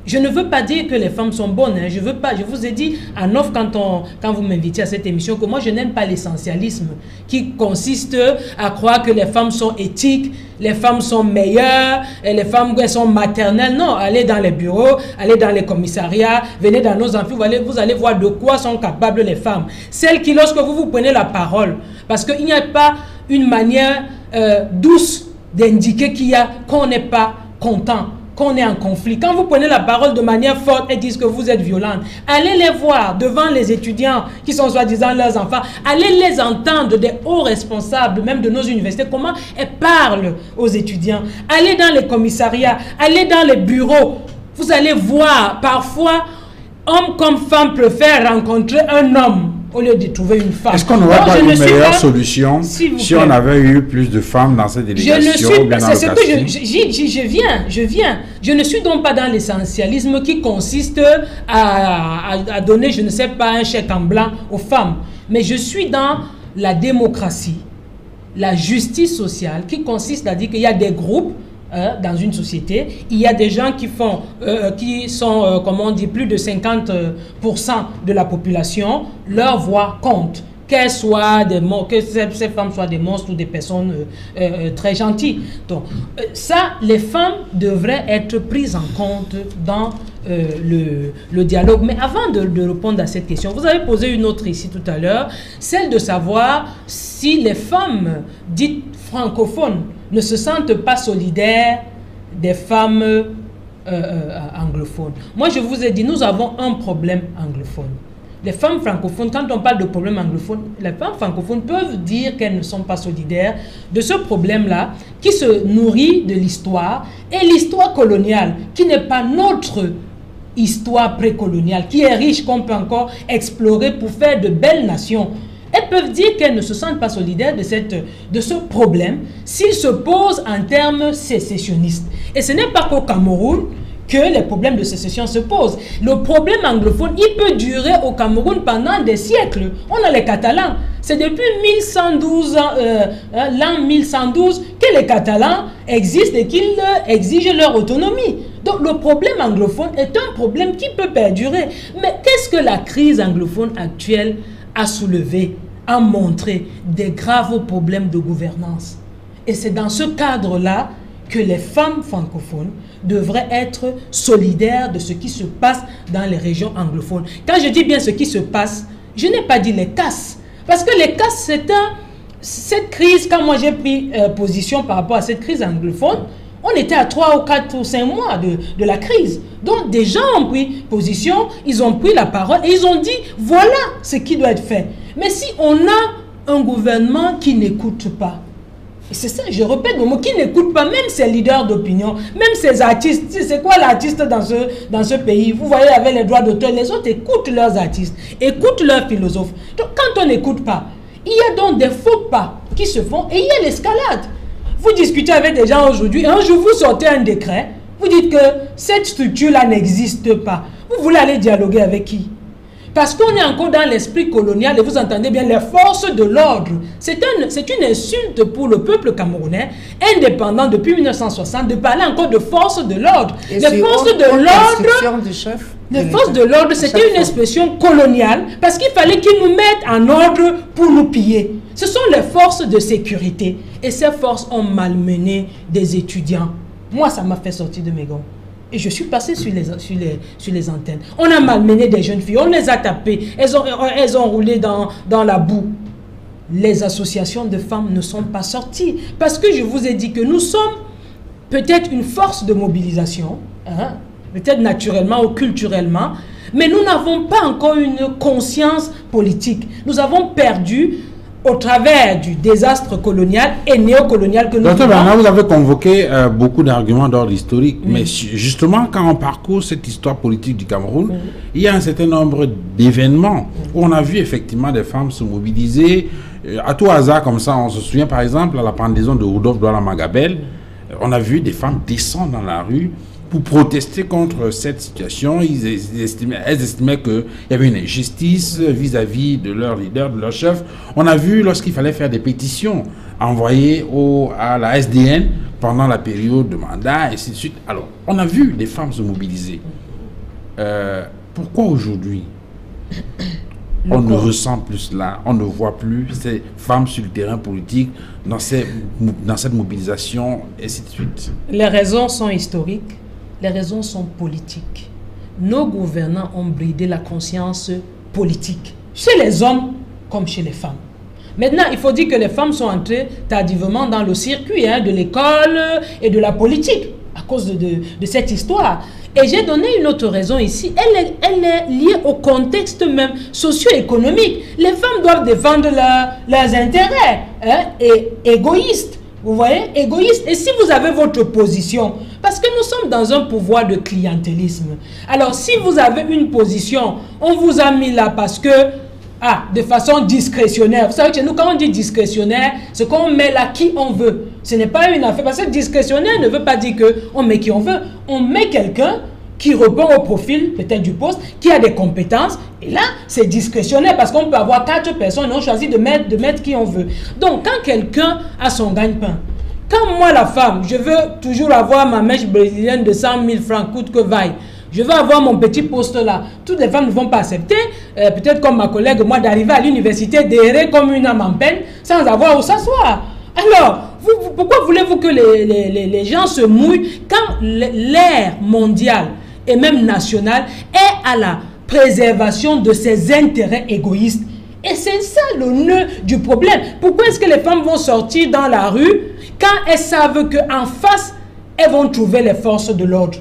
Je ne veux pas dire que les femmes sont bonnes. Je veux pas. Je vous ai dit en off quand vous m'invitez à cette émission que moi je n'aime pas l'essentialisme qui consiste à croire que les femmes sont éthiques, les femmes sont meilleures, et les femmes elles sont maternelles. Non, allez dans les bureaux, allez dans les commissariats, venez dans nos amphis, vous allez voir de quoi sont capables les femmes. Celles qui, lorsque vous prenez la parole, parce qu'il n'y a pas une manière douce d'indiquer qu'on n'est pas content, qu'on est en conflit. Quand vous prenez la parole de manière forte et disent que vous êtes violente, allez les voir devant les étudiants qui sont soi-disant leurs enfants, allez les entendre des hauts responsables, même de nos universités, comment elles parlent aux étudiants. Allez dans les commissariats, allez dans les bureaux, vous allez voir, parfois, hommes comme femmes préfèrent rencontrer un homme au lieu de trouver une femme.
Est-ce qu'on n'aurait pas une meilleure solution si on avait eu plus de femmes dans cette délégation?
C'est ce que je viens. Je ne suis donc pas dans l'essentialisme qui consiste à donner, je ne sais pas, un chèque en blanc aux femmes. Mais je suis dans la démocratie, la justice sociale, qui consiste à dire qu'il y a des groupes dans une société, il y a des gens qui sont, comment on dit, plus de 50% de la population, leur voix compte. Que ces femmes soient des monstres ou des personnes très gentilles. Donc, ça, les femmes devraient être prises en compte dans le dialogue. Mais avant de répondre à cette question, vous avez posé une autre ici tout à l'heure, celle de savoir si les femmes dites francophones ne se sentent pas solidaires des femmes anglophones. Moi, je vous ai dit, nous avons un problème anglophone. Les femmes francophones, quand on parle de problème anglophone, les femmes francophones peuvent dire qu'elles ne sont pas solidaires de ce problème-là qui se nourrit de l'histoire et l'histoire coloniale, qui n'est pas notre histoire précoloniale, qui est riche, qu'on peut encore explorer pour faire de belles nations. Elles peuvent dire qu'elles ne se sentent pas solidaires de ce problème s'il se pose en termes sécessionnistes. Et ce n'est pas qu'au Cameroun que les problèmes de sécession se posent. Le problème anglophone, il peut durer au Cameroun pendant des siècles. On a les Catalans. C'est depuis l'an 1112 que les Catalans existent et qu'ils exigent leur autonomie. Donc le problème anglophone est un problème qui peut perdurer. Mais qu'est-ce que la crise anglophone actuelle a soulevé, a montré? Des graves problèmes de gouvernance. Et c'est dans ce cadre-là que les femmes francophones devraient être solidaires de ce qui se passe dans les régions anglophones. Quand je dis bien ce qui se passe, je n'ai pas dit les casses. Parce que les casses, cette crise, quand moi j'ai pris position par rapport à cette crise anglophone, on était à 3 ou 4 ou 5 mois de la crise. Donc des gens ont pris position, ils ont pris la parole et ils ont dit voilà ce qui doit être fait. Mais si on a un gouvernement qui n'écoute pas, et c'est ça, je répète le mot, qui n'écoute pas même ses leaders d'opinion, même ses artistes. C'est quoi l'artiste dans ce pays? Vous voyez, avec les droits d'auteur, les autres écoutent leurs artistes, écoutent leurs philosophes. Donc quand on n'écoute pas, il y a donc des faux pas qui se font et il y a l'escalade. Vous discutez avec des gens aujourd'hui, un jour vous sortez un décret, vous dites que cette structure-là n'existe pas. Vous voulez aller dialoguer avec qui? Parce qu'on est encore dans l'esprit colonial et vous entendez bien les forces de l'ordre. C'est une insulte pour le peuple camerounais, indépendant depuis 1960, de parler encore de forces de l'ordre. Les forces de l'ordre, c'était une expression coloniale parce qu'il fallait qu'ils nous mettent en ordre pour nous piller. Ce sont les forces de sécurité. Et ces forces ont malmené des étudiants. Moi, ça m'a fait sortir de mes gonds. Et je suis passé sur les antennes. On a malmené des jeunes filles, on les a tapées, elles ont roulé dans la boue. Les associations de femmes ne sont pas sorties. Parce que je vous ai dit que nous sommes peut-être une force de mobilisation, hein, peut-être naturellement ou culturellement, mais nous n'avons pas encore une conscience politique. Nous avons perdu au travers du désastre colonial et néocolonial que nous
Docteur
vivons.
Bernard, vous avez convoqué beaucoup d'arguments d'ordre historique, mais justement, quand on parcourt cette histoire politique du Cameroun, il y a un certain nombre d'événements où on a vu effectivement des femmes se mobiliser. À tout hasard, comme ça, on se souvient par exemple à la pendaison de Rudolf Douala Magabel, on a vu des femmes descendre dans la rue pour protester contre cette situation. Elles estimaient qu'il y avait une injustice vis-à-vis de leur leader, de leur chef. On a vu lorsqu'il fallait faire des pétitions envoyées à la SDN pendant la période de mandat, et ainsi de suite. Alors, on a vu des femmes se mobiliser. Pourquoi aujourd'hui on ne ressent plus cela, on ne voit plus ces femmes sur le terrain politique dans cette mobilisation, et ainsi de suite?
Les raisons sont historiques. Les raisons sont politiques. Nos gouvernants ont bridé la conscience politique, chez les hommes comme chez les femmes. Maintenant, il faut dire que les femmes sont entrées tardivement dans le circuit de l'école et de la politique, à cause de cette histoire. Et j'ai donné une autre raison ici. Elle est liée au contexte même socio-économique. Les femmes doivent défendre leurs intérêts et égoïstes. Vous voyez, égoïste. Et si vous avez votre position, parce que nous sommes dans un pouvoir de clientélisme. Alors, si vous avez une position, on vous a mis là parce que, de façon discrétionnaire. Vous savez que chez nous, quand on dit discrétionnaire, c'est qu'on met là qui on veut. Ce n'est pas une affaire. Parce que discrétionnaire ne veut pas dire qu'on met qui on veut. On met quelqu'un qui répond au profil, peut-être du poste, qui a des compétences. Et là, c'est discrétionnaire parce qu'on peut avoir 4 personnes et on choisit de mettre qui on veut. Donc, quand quelqu'un a son gagne-pain, quand moi, la femme, je veux toujours avoir ma mèche brésilienne de 100 000 francs, coûte que vaille, je veux avoir mon petit poste là. Toutes les femmes ne vont pas accepter, peut-être comme ma collègue, moi, d'arriver à l'université, d'errer comme une âme en peine, sans avoir où s'asseoir. Alors, pourquoi voulez-vous que les gens se mouillent quand l'ère mondiale et même nationale est à la préservation de ses intérêts égoïstes? Et c'est ça le nœud du problème. Pourquoi est-ce que les femmes vont sortir dans la rue quand elles savent qu'en face, elles vont trouver les forces de l'ordre?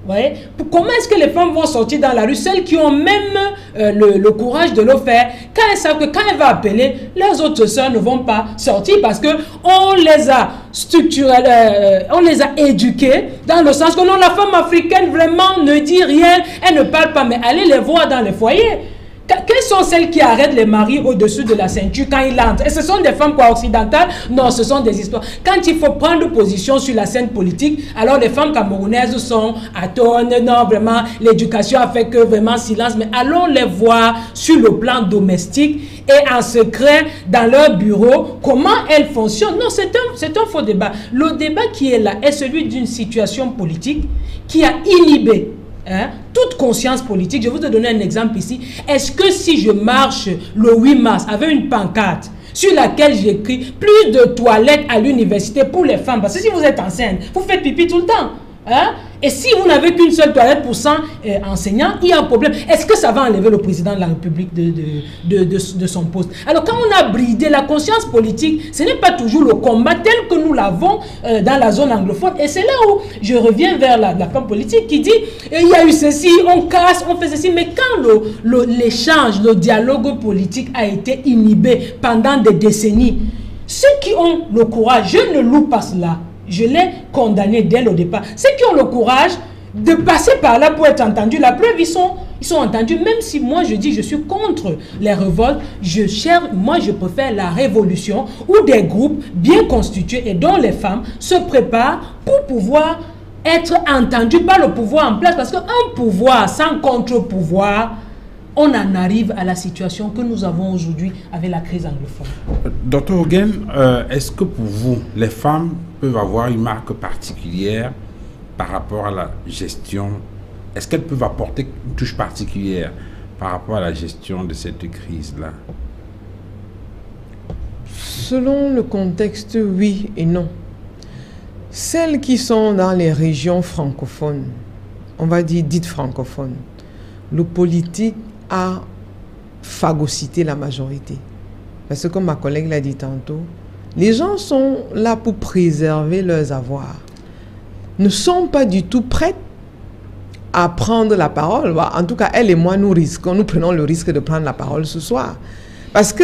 Vous voyez? Comment est-ce que les femmes vont sortir dans la rue, celles qui ont même le courage de le faire, quand elles savent que quand elles vont appeler, les autres sœurs ne vont pas sortir parce qu'on les a structurées, on les a éduquées dans le sens que non, la femme africaine vraiment ne dit rien, elle ne parle pas, mais allez les voir dans les foyers. Quelles sont celles qui arrêtent les maris au-dessus de la ceinture quand ils entrent? Et ce sont des femmes occidentales? Non, ce sont des histoires. Quand il faut prendre position sur la scène politique, alors les femmes camerounaises sont à tonne. Non, vraiment, l'éducation a fait que vraiment silence. Mais allons les voir sur le plan domestique et en secret dans leur bureau, comment elles fonctionnent. Non, c'est un faux débat. Le débat qui est là est celui d'une situation politique qui a inhibé toute conscience politique. Je vais vous donner un exemple ici. Est-ce que si je marche le 8 mars avec une pancarte sur laquelle j'écris plus de toilettes à l'université pour les femmes, parce que si vous êtes enceinte, vous faites pipi tout le temps, et si vous n'avez qu'une seule toilette pour 100 enseignants, il y a un problème. Est-ce que ça va enlever le président de la République de son poste? Alors quand on a bridé la conscience politique, ce n'est pas toujours le combat tel que nous l'avons dans la zone anglophone. Et c'est là où je reviens vers la femme politique qui dit il y a eu ceci, on casse, on fait ceci. Mais quand l'échange, le dialogue politique a été inhibé pendant des décennies, ceux qui ont le courage, je ne loue pas cela, je l'ai condamné dès le départ. Ceux qui ont le courage de passer par là pour être entendus, la preuve, ils sont entendus. Même si moi, je dis, je suis contre les révoltes, moi, je préfère la révolution où des groupes bien constitués et dont les femmes se préparent pour pouvoir être entendus par le pouvoir en place. Parce qu'un pouvoir sans contre-pouvoir, on en arrive à la situation que nous avons aujourd'hui avec la crise anglophone.
Dr Hogen, est-ce que pour vous, les femmes peuvent avoir une marque particulière par rapport à la gestion? Est-ce qu'elles peuvent apporter une touche particulière par rapport à la gestion de cette crise-là?
Selon le contexte, oui et non. Celles qui sont dans les régions francophones, on va dire dites francophones, le politique a phagocyté la majorité. Parce que comme ma collègue l'a dit tantôt, Les gens sont là pour préserver leurs avoirs. Ne sont pas du tout prêts à prendre la parole. En tout cas, elle et moi, nous prenons le risque de prendre la parole ce soir. Parce que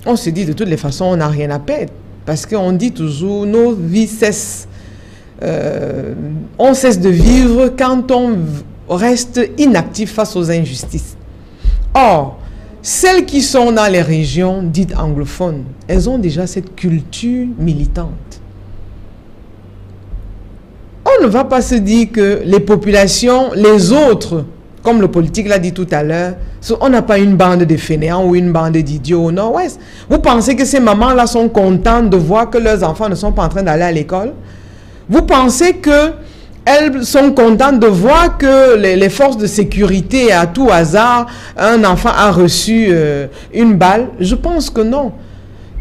on se dit de toutes les façons, on n'a rien à perdre. Parce qu'on dit toujours, nos vies cessent. On cesse de vivre quand on reste inactif face aux injustices. Or, celles qui sont dans les régions dites anglophones, elles ont déjà cette culture militante. On ne va pas se dire que les populations, les autres, comme le politique l'a dit tout à l'heure, on n'a pas une bande de fainéants ou une bande d'idiots au nord-ouest. Vous pensez que ces mamans-là sont contentes de voir que leurs enfants ne sont pas en train d'aller à l'école? Vous pensez qu'elles sont contentes de voir que les forces de sécurité, à tout hasard, un enfant a reçu une balle? Je pense que non.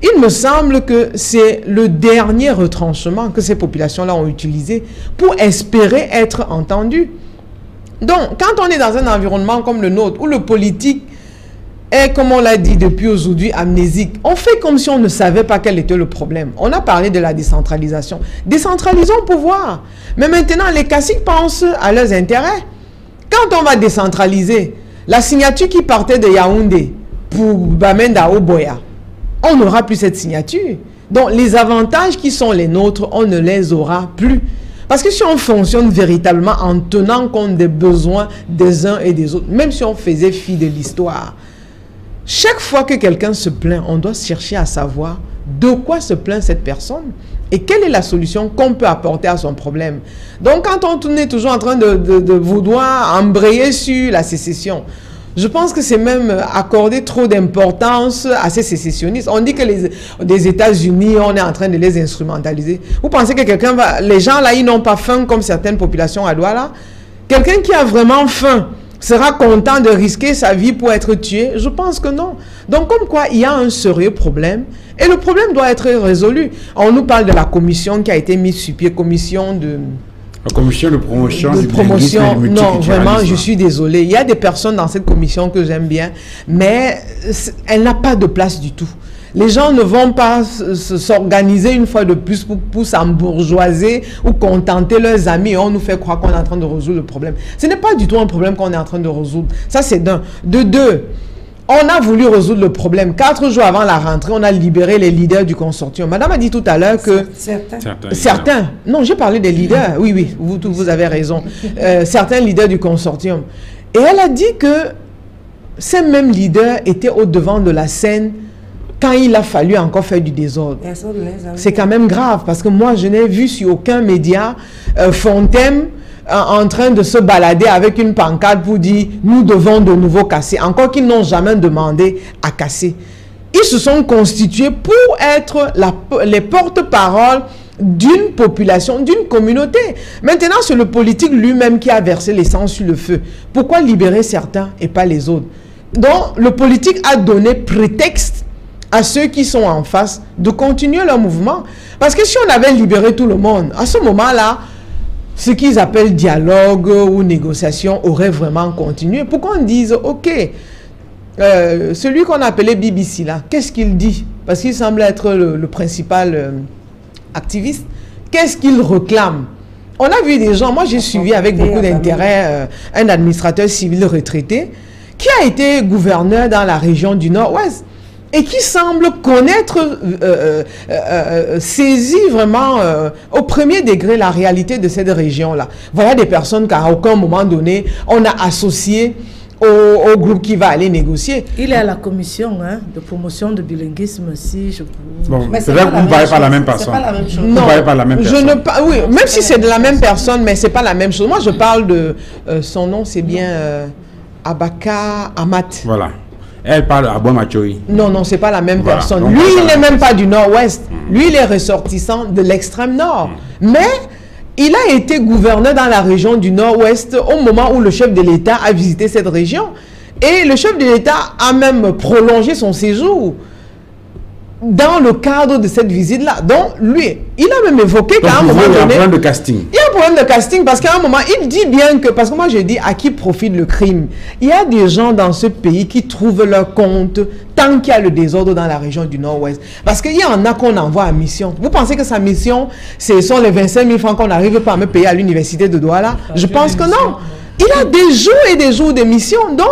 Il me semble que c'est le dernier retranchement que ces populations-là ont utilisé pour espérer être entendues. Donc, quand on est dans un environnement comme le nôtre, où le politique est, comme on l'a dit depuis aujourd'hui, amnésique, on fait comme si on ne savait pas quel était le problème. On a parlé de la décentralisation. Décentralisons le pouvoir. Mais maintenant, les caciques pensent à leurs intérêts. Quand on va décentraliser, la signature qui partait de Yaoundé pour Bamenda au Boya, on n'aura plus cette signature. Donc, les avantages qui sont les nôtres, on ne les aura plus. Parce que si on fonctionne véritablement en tenant compte des besoins des uns et des autres, même si on faisait fi de l'histoire, chaque fois que quelqu'un se plaint, on doit chercher à savoir de quoi se plaint cette personne et quelle est la solution qu'on peut apporter à son problème. Donc, quand on est toujours en train de vouloir embrayer sur la sécession, je pense que c'est même accorder trop d'importance à ces sécessionnistes. On dit que les États-Unis, on est en train de les instrumentaliser. Vous pensez que quelqu'un va... Les gens là, ils n'ont pas faim comme certaines populations à Douala. Quelqu'un qui a vraiment faim sera content de risquer sa vie pour être tué? Je pense que non. Donc, comme quoi, il y a un sérieux problème. Et le problème doit être résolu. On nous parle de la commission qui a été mise sur pied, commission de...
La commission de promotion du
promotion, non, vraiment, je suis désolée. Il y a des personnes dans cette commission que j'aime bien, mais elle n'a pas de place du tout. Les gens ne vont pas s'organiser une fois de plus pour s'embourgeoiser ou contenter leurs amis et on nous fait croire qu'on est en train de résoudre le problème. Ce n'est pas du tout un problème qu'on est en train de résoudre. Ça, c'est d'un. De deux, on a voulu résoldre le problème. 4 jours avant la rentrée, on a libéré les leaders du consortium. Madame a dit tout à l'heure que... Certains. Non, j'ai parlé des leaders. Oui, vous avez raison. Certains leaders du consortium. Et elle a dit que ces mêmes leaders étaient au devant de la scène quand il a fallu encore faire du désordre. C'est quand même grave parce que moi, je n'ai vu sur aucun média Fontaine en train de se balader avec une pancarte pour dire « nous devons de nouveau casser », encore qu'ils n'ont jamais demandé à casser. Ils se sont constitués pour être les porte-parole d'une population, d'une communauté. Maintenant, c'est le politique lui-même qui a versé l'essence sur le feu. Pourquoi libérer certains et pas les autres? Donc, le politique a donné prétexte à ceux qui sont en face de continuer leur mouvement. Parce que si on avait libéré tout le monde, à ce moment-là, ce qu'ils appellent dialogue ou négociation aurait vraiment continué. Pourquoi on dise, ok, celui qu'on appelait BBC là, qu'est-ce qu'il dit? Parce qu'il semble être le principal activiste. Qu'est-ce qu'il réclame? On a vu des gens, moi j'ai suivi avec beaucoup d'intérêt un administrateur civil retraité qui a été gouverneur dans la région du Nord-Ouest et qui semble connaître, saisir vraiment au premier degré la réalité de cette région-là. Voilà des personnes qu'à aucun moment donné, on a associé au groupe qui va aller négocier.
Il est à la commission de promotion de bilinguisme aussi.
Bon, c'est vrai que vous ne parlez pas la même personne.
C'est pas la même chose. Non, pas la même personne. Oui, même si c'est de la même personne, mais c'est pas la même chose. Moi, je parle de son nom, c'est bien Abaka Amat.
Voilà. Elle parle à Bomachoui.
Non, c'est pas la même personne. Lui, il n'est même pas du Nord-Ouest. Lui, il est ressortissant de l'extrême Nord. Mais il a été gouverneur dans la région du Nord-Ouest au moment où le chef de l'État a visité cette région. Et le chef de l'État a même prolongé son séjour dans le cadre de cette visite-là. Donc, lui, il a même évoqué qu'à un moment donné... Il y a un
problème de casting.
Il y a un problème de casting parce qu'à un moment, il dit bien que... Parce que moi, je dis, à qui profite le crime? Il y a des gens dans ce pays qui trouvent leur compte tant qu'il y a le désordre dans la région du Nord-Ouest. Parce qu'il y en a qu'on envoie en mission. Vous pensez que sa mission, ce sont les 25 000 francs qu'on n'arrive pas à me payer à l'université de Douala? Je pense que non. Il a des jours et des jours de mission. Donc,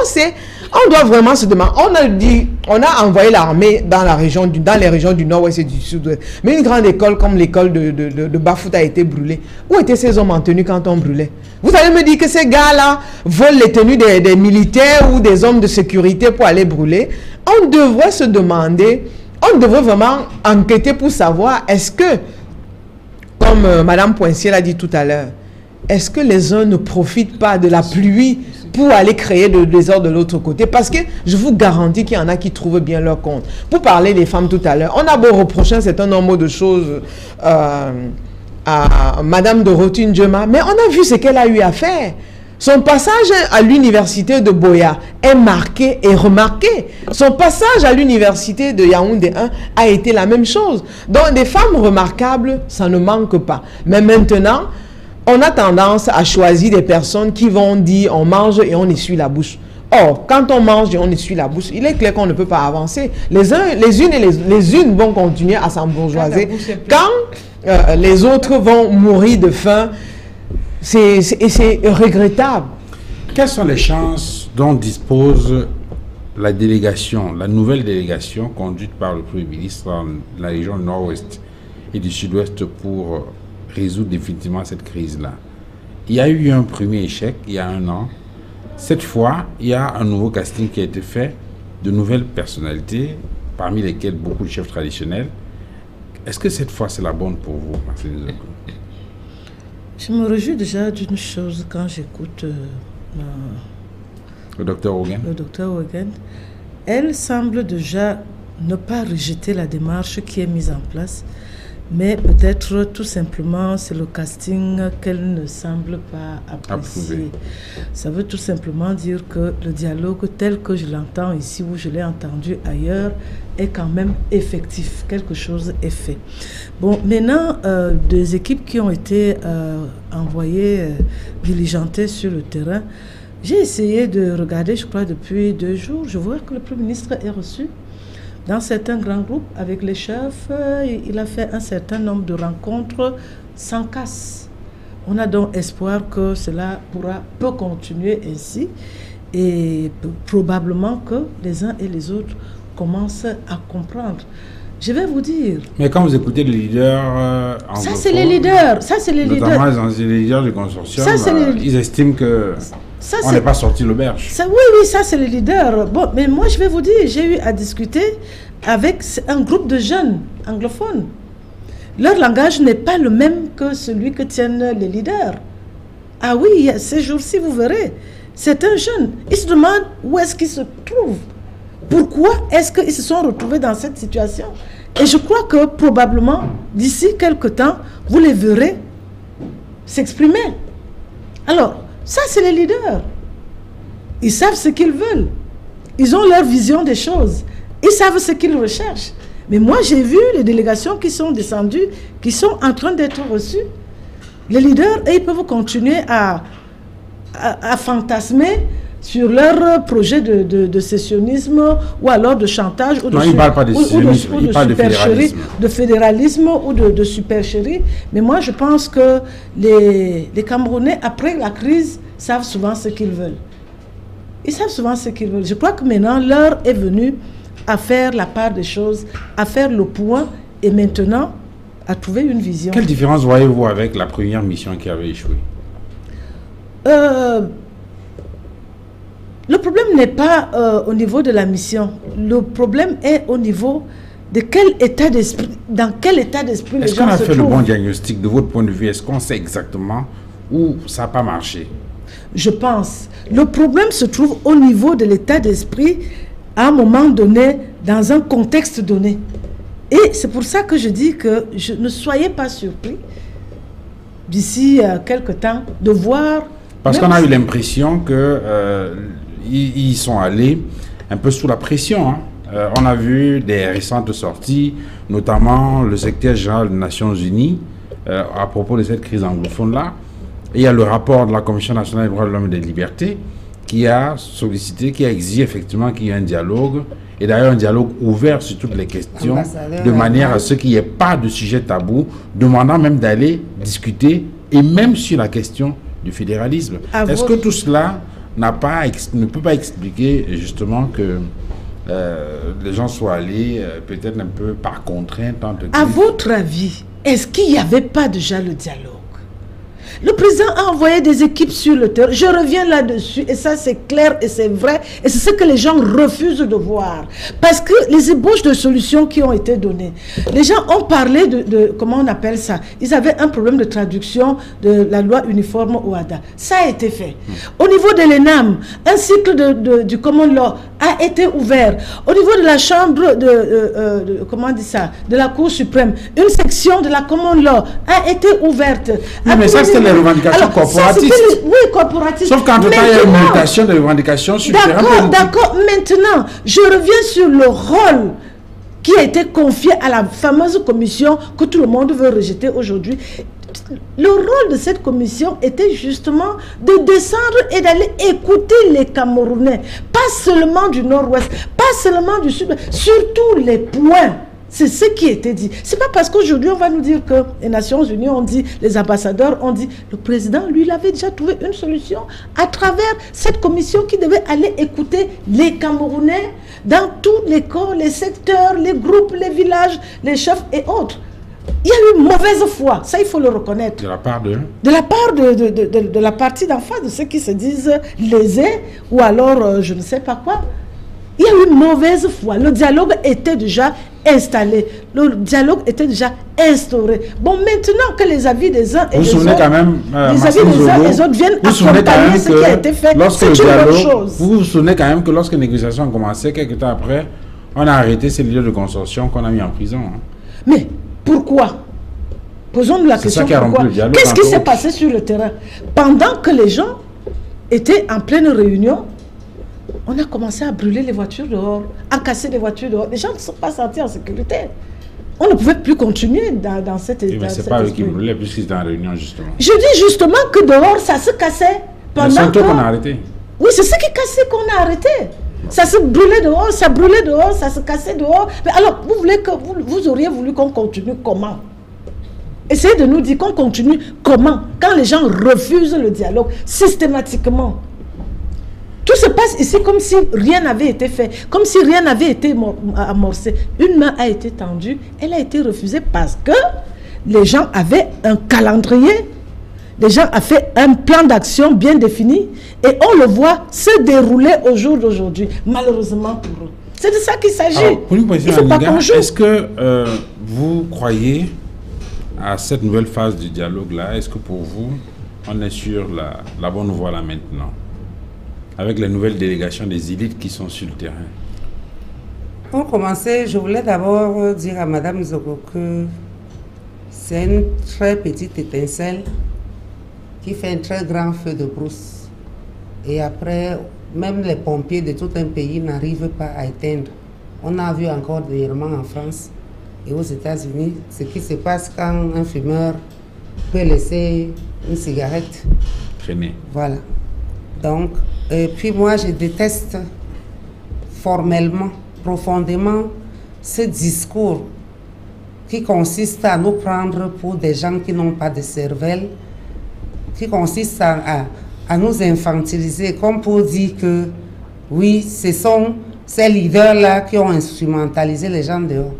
on doit vraiment se demander. On a envoyé l'armée dans les régions du Nord-Ouest et du Sud-Ouest. Mais une grande école comme l'école de Bafouta a été brûlée. Où étaient ces hommes en tenue quand on brûlait? Vous allez me dire que ces gars-là volent les tenues des militaires ou des hommes de sécurité pour aller brûler? On devrait se demander, on devrait vraiment enquêter pour savoir, est-ce que, comme Madame Poincier l'a dit tout à l'heure, est-ce que les uns ne profitent pas de la pluie pour aller créer le désordre de l'autre côté? Parce que je vous garantis qu'il y en a qui trouvent bien leur compte. Pour parler des femmes tout à l'heure, on a beau reprocher un certain nombre de choses à Madame Dorothée Ndjema, mais on a vu ce qu'elle a eu à faire. Son passage à l'université de Boya est marqué et remarqué. Son passage à l'université de Yaoundé 1 a été la même chose. Donc des femmes remarquables, ça ne manque pas. Mais maintenant, on a tendance à choisir des personnes qui vont dire on mange et on essuie la bouche. Or, quand on mange et on essuie la bouche, il est clair qu'on ne peut pas avancer. Les unes vont continuer à s'embourgeoiser. Quand les autres vont mourir de faim, c'est regrettable.
Quelles sont les chances dont dispose la délégation, la nouvelle délégation conduite par le Premier ministre dans la région nord-ouest et du sud-ouest pour résoudre définitivement cette crise-là? Il y a eu un premier échec il y a 1 an. Cette fois, il y a un nouveau casting qui a été fait, de nouvelles personnalités, parmi lesquelles beaucoup de chefs traditionnels. Est-ce que cette fois, c'est la bonne pour vous, Marceline Zakou?
Je me réjouis déjà d'une chose quand j'écoute
le docteur Hogan.
Le docteur Hogan. Elle semble déjà ne pas rejeter la démarche qui est mise en place, mais peut-être tout simplement c'est le casting qu'elle ne semble pas apprécier. Ça veut tout simplement dire que le dialogue tel que je l'entends ici ou je l'ai entendu ailleurs est quand même effectif. Quelque chose est fait. Bon, maintenant, des équipes qui ont été envoyées, diligentées sur le terrain, j'ai essayé de regarder, je crois, depuis 2 jours. Je vois que le Premier ministre est reçu dans certains grands groupes avec les chefs. Il a fait un certain nombre de rencontres sans casse. On a donc espoir que cela peut continuer ainsi et probablement que les uns et les autres commencent à comprendre. Je vais vous dire.
Mais quand vous écoutez les leaders
ça c'est les leaders. Ça c'est les leaders.
Notamment les leaders du consortium, ils estiment que on n'est pas sorti l'auberge.
Oui, ça c'est les leaders. Bon, mais moi je vais vous dire, j'ai eu à discuter avec un groupe de jeunes anglophones. Leur langage n'est pas le même que celui que tiennent les leaders. Ah oui, ces jours-ci, vous verrez, c'est un jeune. Ils se demandent où est-ce qu'ils se trouvent. Pourquoi est-ce qu'ils se sont retrouvés dans cette situation? Et je crois que probablement, d'ici quelque temps, vous les verrez s'exprimer. Alors, ça, c'est les leaders. Ils savent ce qu'ils veulent. Ils ont leur vision des choses. Ils savent ce qu'ils recherchent. Mais moi, j'ai vu les délégations qui sont descendues, qui sont en train d'être reçues. Les leaders, ils peuvent continuer à fantasmer sur leur projet de sécessionnisme ou alors de chantage ou
il ne parle pas de sécessionnisme, il parle de fédéralisme.
De fédéralisme ou de supercherie. Mais moi, je pense que les Camerounais, après la crise, savent souvent ce qu'ils veulent. Ils savent souvent ce qu'ils veulent. Je crois que maintenant, l'heure est venue à faire la part des choses, à faire le point et maintenant à trouver une vision.
Quelle différence voyez-vous avec la première mission qui avait échoué?
Le problème n'est pas au niveau de la mission. Le problème est au niveau de quel état d'esprit, dans quel état d'esprit les gens se trouvent.
Est-ce qu'on a fait le bon diagnostic de votre point de vue? Est-ce qu'on sait exactement où ça n'a pas marché?
Je pense. Le problème se trouve au niveau de l'état d'esprit à un moment donné, dans un contexte donné. Et c'est pour ça que je dis que ne soyez pas surpris d'ici quelques temps de voir...
Parce qu'on a eu l'impression qu'ils sont allés un peu sous la pression. Hein. On a vu des récentes sorties, notamment le secrétaire général des Nations Unies, à propos de cette crise anglophone-là. Et il y a le rapport de la Commission nationale des droits de l'homme et des libertés qui a sollicité, qui a exigé effectivement qu'il y ait un dialogue, et d'ailleurs un dialogue ouvert sur toutes les questions, de manière à ce qu'il n'y ait pas de sujet tabou, demandant même d'aller discuter, et même sur la question du fédéralisme. Est-ce que tout cela ne peut pas expliquer justement que les gens soient allés peut-être un peu par contrainte?
À votre avis, est-ce qu'il n'y avait pas déjà le dialogue? Le président a envoyé des équipes sur le terrain. Je reviens là-dessus, et ça c'est clair et c'est vrai, et c'est ce que les gens refusent de voir. Parce que les ébauches de solutions qui ont été données, les gens ont parlé comment on appelle ça? Ils avaient un problème de traduction de la loi uniforme OHADA. Ça a été fait. Au niveau de l'ENAM, un cycle du common law a été ouvert. Au niveau de la chambre comment on dit ça? De la Cour suprême, une section de la common law a été ouverte.
Oui, mais ça c'était les revendications corporatistes.
Oui, corporatistes.
Sauf qu'entre temps, il y a une mutation des revendications sur le terrain politique.
D'accord. Maintenant, je reviens sur le rôle qui a été confié à la fameuse commission que tout le monde veut rejeter aujourd'hui. Le rôle de cette commission était justement de descendre et d'aller écouter les Camerounais, pas seulement du Nord-Ouest, pas seulement du Sud, sur tous les points. C'est ce qui était dit. C'est pas parce qu'aujourd'hui on va nous dire que les Nations Unies ont dit, les ambassadeurs ont dit, le président, lui, il avait déjà trouvé une solution à travers cette commission qui devait aller écouter les Camerounais dans tous les corps, les secteurs, les groupes, les villages, les chefs et autres. Il y a eu mauvaise foi, ça il faut le reconnaître.
De la part de
de la partie d'en face, de ceux qui se disent lésés ou alors je ne sais pas quoi. Il y a eu mauvaise foi. Le dialogue était déjà installé. Le dialogue était déjà instauré. Bon, maintenant que les avis des uns et des autres,
quand même,
les avis des uns et des autres viennent accompagner ce qui a été fait, c'est une bonne chose.
Vous vous souvenez quand même que lorsque les négociations ont commencé, quelques temps après, on a arrêté ces leaders de consortium qu'on a mis en prison. Hein.
Mais pourquoi? Posons-nous la question, pourquoi? Qu'est-ce qui s'est passé sur le terrain? Pendant que les gens étaient en pleine réunion, on a commencé à brûler les voitures dehors, à casser les voitures dehors. Les gens ne sont pas sentis en sécurité. On ne pouvait plus continuer dans cette état.
Mais ce n'est pas eux qui brûlaient, puisqu'ils étaient en réunion, justement.
Je dis justement que dehors, ça se cassait.
C'est toi qu'on a arrêté.
Oui, c'est ce qui cassait qu'on a arrêté. Ça se brûlait dehors, ça se cassait dehors. Mais alors, vous auriez voulu qu'on continue comment? Essayez de nous dire qu'on continue comment? Quand les gens refusent le dialogue systématiquement. Tout se passe ici comme si rien n'avait été fait, comme si rien n'avait été amorcé. Une main a été tendue, elle a été refusée parce que les gens avaient un calendrier, les gens avaient fait un plan d'action bien défini et on le voit se dérouler au jour d'aujourd'hui, malheureusement pour eux. C'est de ça qu'il s'agit.
Pour une question, est-ce que vous croyez à cette nouvelle phase du dialogue-là? Est-ce que pour vous, on est sur la bonne voie là maintenant? Avec les nouvelles délégations des élites qui sont sur le terrain.
Pour commencer, je voulais d'abord dire à Mme Zogo que c'est une très petite étincelle qui fait un très grand feu de brousse. Et après, même les pompiers de tout un pays n'arrivent pas à éteindre. On a vu encore dernièrement en France et aux États-Unis ce qui se passe quand un fumeur peut laisser une cigarette
traîner.
Voilà. Donc, et puis moi, je déteste formellement, profondément, ce discours qui consiste à nous prendre pour des gens qui n'ont pas de cervelle, qui consiste à nous infantiliser, comme pour dire que, oui, ce sont ces leaders-là qui ont instrumentalisé les gens dehors.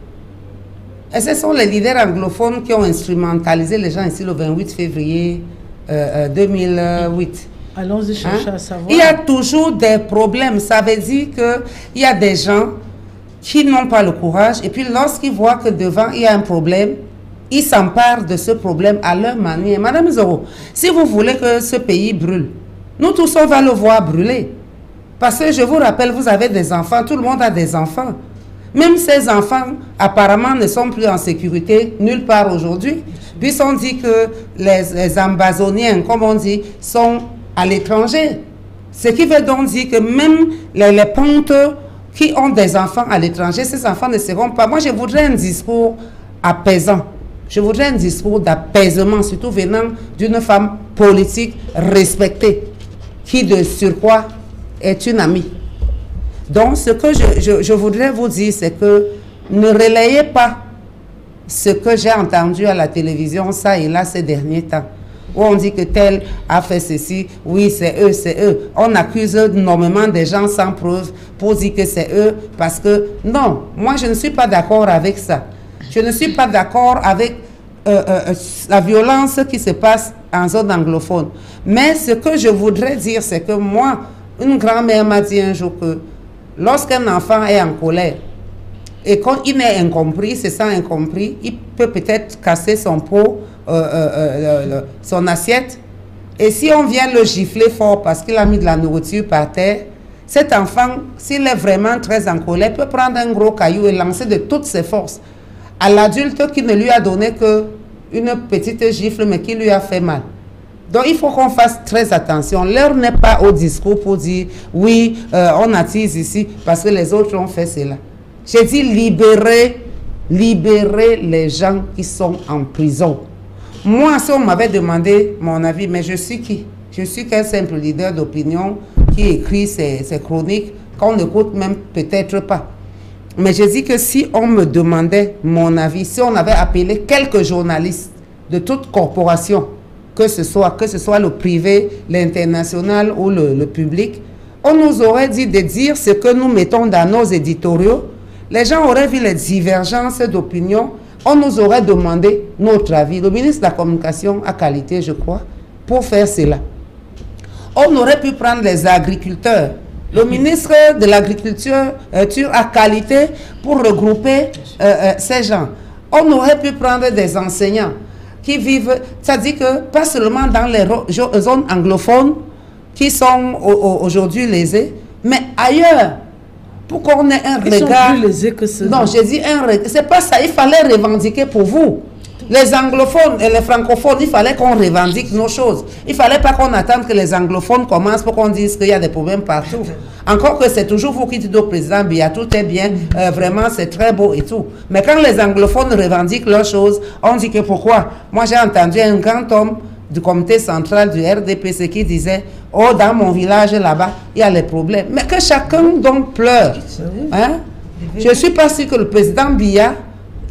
Et ce sont les leaders anglophones qui ont instrumentalisé les gens ici le 28 février 2008.
Allons-y chercher à savoir.
Il y a toujours des problèmes. Ça veut dire qu'il y a des gens qui n'ont pas le courage. Et puis lorsqu'ils voient que devant il y a un problème, ils s'emparent de ce problème à leur manière. Madame Zoro, si vous voulez que ce pays brûle, nous tous on va le voir brûler. Parce que je vous rappelle, vous avez des enfants, tout le monde a des enfants. Même ces enfants, apparemment, ne sont plus en sécurité nulle part aujourd'hui. Puis on dit que les Ambazoniens, comme on dit, sont à l'étranger. Ce qui veut donc dire que même les pontes qui ont des enfants à l'étranger, ces enfants ne seront pas. Moi, je voudrais un discours apaisant. Je voudrais un discours d'apaisement, surtout venant d'une femme politique respectée, qui de surcroît est une amie. Donc, ce que je voudrais vous dire, c'est que ne relayez pas ce que j'ai entendu à la télévision, ça et là, ces derniers temps. Où on dit que tel a fait ceci, oui, c'est eux, c'est eux. On accuse énormément des gens sans preuve pour dire que c'est eux, parce que, non, moi, je ne suis pas d'accord avec ça. Je ne suis pas d'accord avec la violence qui se passe en zone anglophone. Mais ce que je voudrais dire, c'est que moi, une grand-mère m'a dit un jour que lorsqu'un enfant est en colère et quand il est incompris, se sent incompris, il peut peut-être casser son pot, son assiette. Et si on vient le gifler fort parce qu'il a mis de la nourriture par terre, cet enfant, s'il est vraiment très en colère, peut prendre un gros caillou et lancer de toutes ses forces à l'adulte qui ne lui a donné que une petite gifle, mais qui lui a fait mal. Donc, il faut qu'on fasse très attention. L'heure n'est pas au discours pour dire, oui, on attise ici parce que les autres ont fait cela. J'ai dit libérer les gens qui sont en prison. Moi, si on m'avait demandé mon avis, mais je suis qui? Je suis qu'un simple leader d'opinion qui écrit ses chroniques qu'on n'écoute même peut-être pas. Mais je dis que si on me demandait mon avis, si on avait appelé quelques journalistes de toute corporation, que ce soit le privé, l'international ou le public, on nous aurait dit de dire ce que nous mettons dans nos éditoriaux. Les gens auraient vu les divergences d'opinion. On nous aurait demandé notre avis. Le ministre de la Communication a qualité, je crois, pour faire cela. On aurait pu prendre les agriculteurs. Le ministre de l'Agriculture a qualité pour regrouper ces gens. On aurait pu prendre des enseignants qui vivent, c'est-à-dire que pas seulement dans les zones anglophones qui sont aujourd'hui lésées, mais ailleurs, pour qu'on ait un regard.
Ils sont plus lésés que ceux.
Non, j'ai dit un regard. C'est pas ça, il fallait revendiquer pour vous. Les anglophones et les francophones, il fallait qu'on revendique nos choses. Il ne fallait pas qu'on attende que les anglophones commencent pour qu'on dise qu'il y a des problèmes partout. Encore que c'est toujours vous qui dites au président, bien, tout est bien, vraiment c'est très beau et tout. Mais quand les anglophones revendiquent leurs choses, on dit que pourquoi? Moi j'ai entendu un grand homme du comité central du RDPC qui disait, oh dans mon village là-bas, il y a les problèmes. Mais que chacun donc pleure. Hein? Je ne suis pas sûr que le président Biya,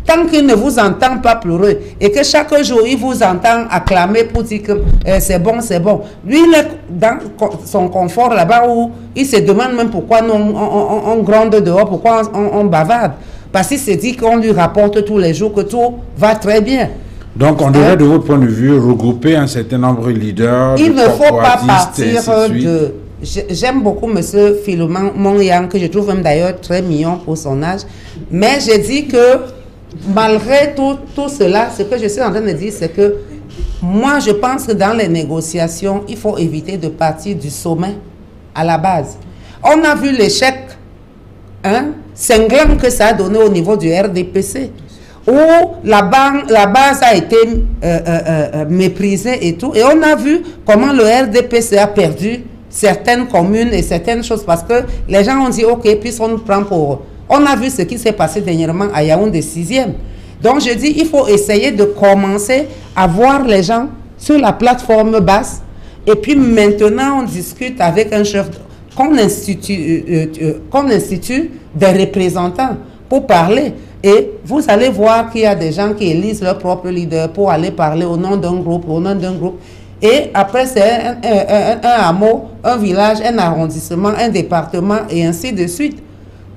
tant qu'il ne vous entend pas pleurer et que chaque jour il vous entend acclamer pour dire que c'est bon, c'est bon. Lui, il est dans son confort là-bas où il se demande même pourquoi on gronde dehors, pourquoi on bavarde. Parce qu'il se dit qu'on lui rapporte tous les jours que tout va très bien.
Donc, on devrait, de votre point de vue, regrouper un certain nombre de leaders.
Il ne faut pas partir de... J'aime beaucoup M. Philemon Yang, que je trouve même d'ailleurs très mignon pour son âge. Mais je dis que malgré tout cela, ce que je suis en train de dire, c'est que moi, je pense que dans les négociations, il faut éviter de partir du sommet à la base. On a vu l'échec cinglant que ça a donné au niveau du RDPC, où la base a été méprisée et tout. Et on a vu comment le RDPC a perdu certaines communes et certaines choses parce que les gens ont dit, OK, puis on nous prend pour... On a vu ce qui s'est passé dernièrement à Yaoundé 6e. Donc, je dis, il faut essayer de commencer à voir les gens sur la plateforme basse. Et puis, maintenant, on discute avec un chef, qu'on institue des représentants pour parler. Et vous allez voir qu'il y a des gens qui élisent leur propre leader pour aller parler au nom d'un groupe, Et après, c'est un hameau, un village, un arrondissement, un département, et ainsi de suite.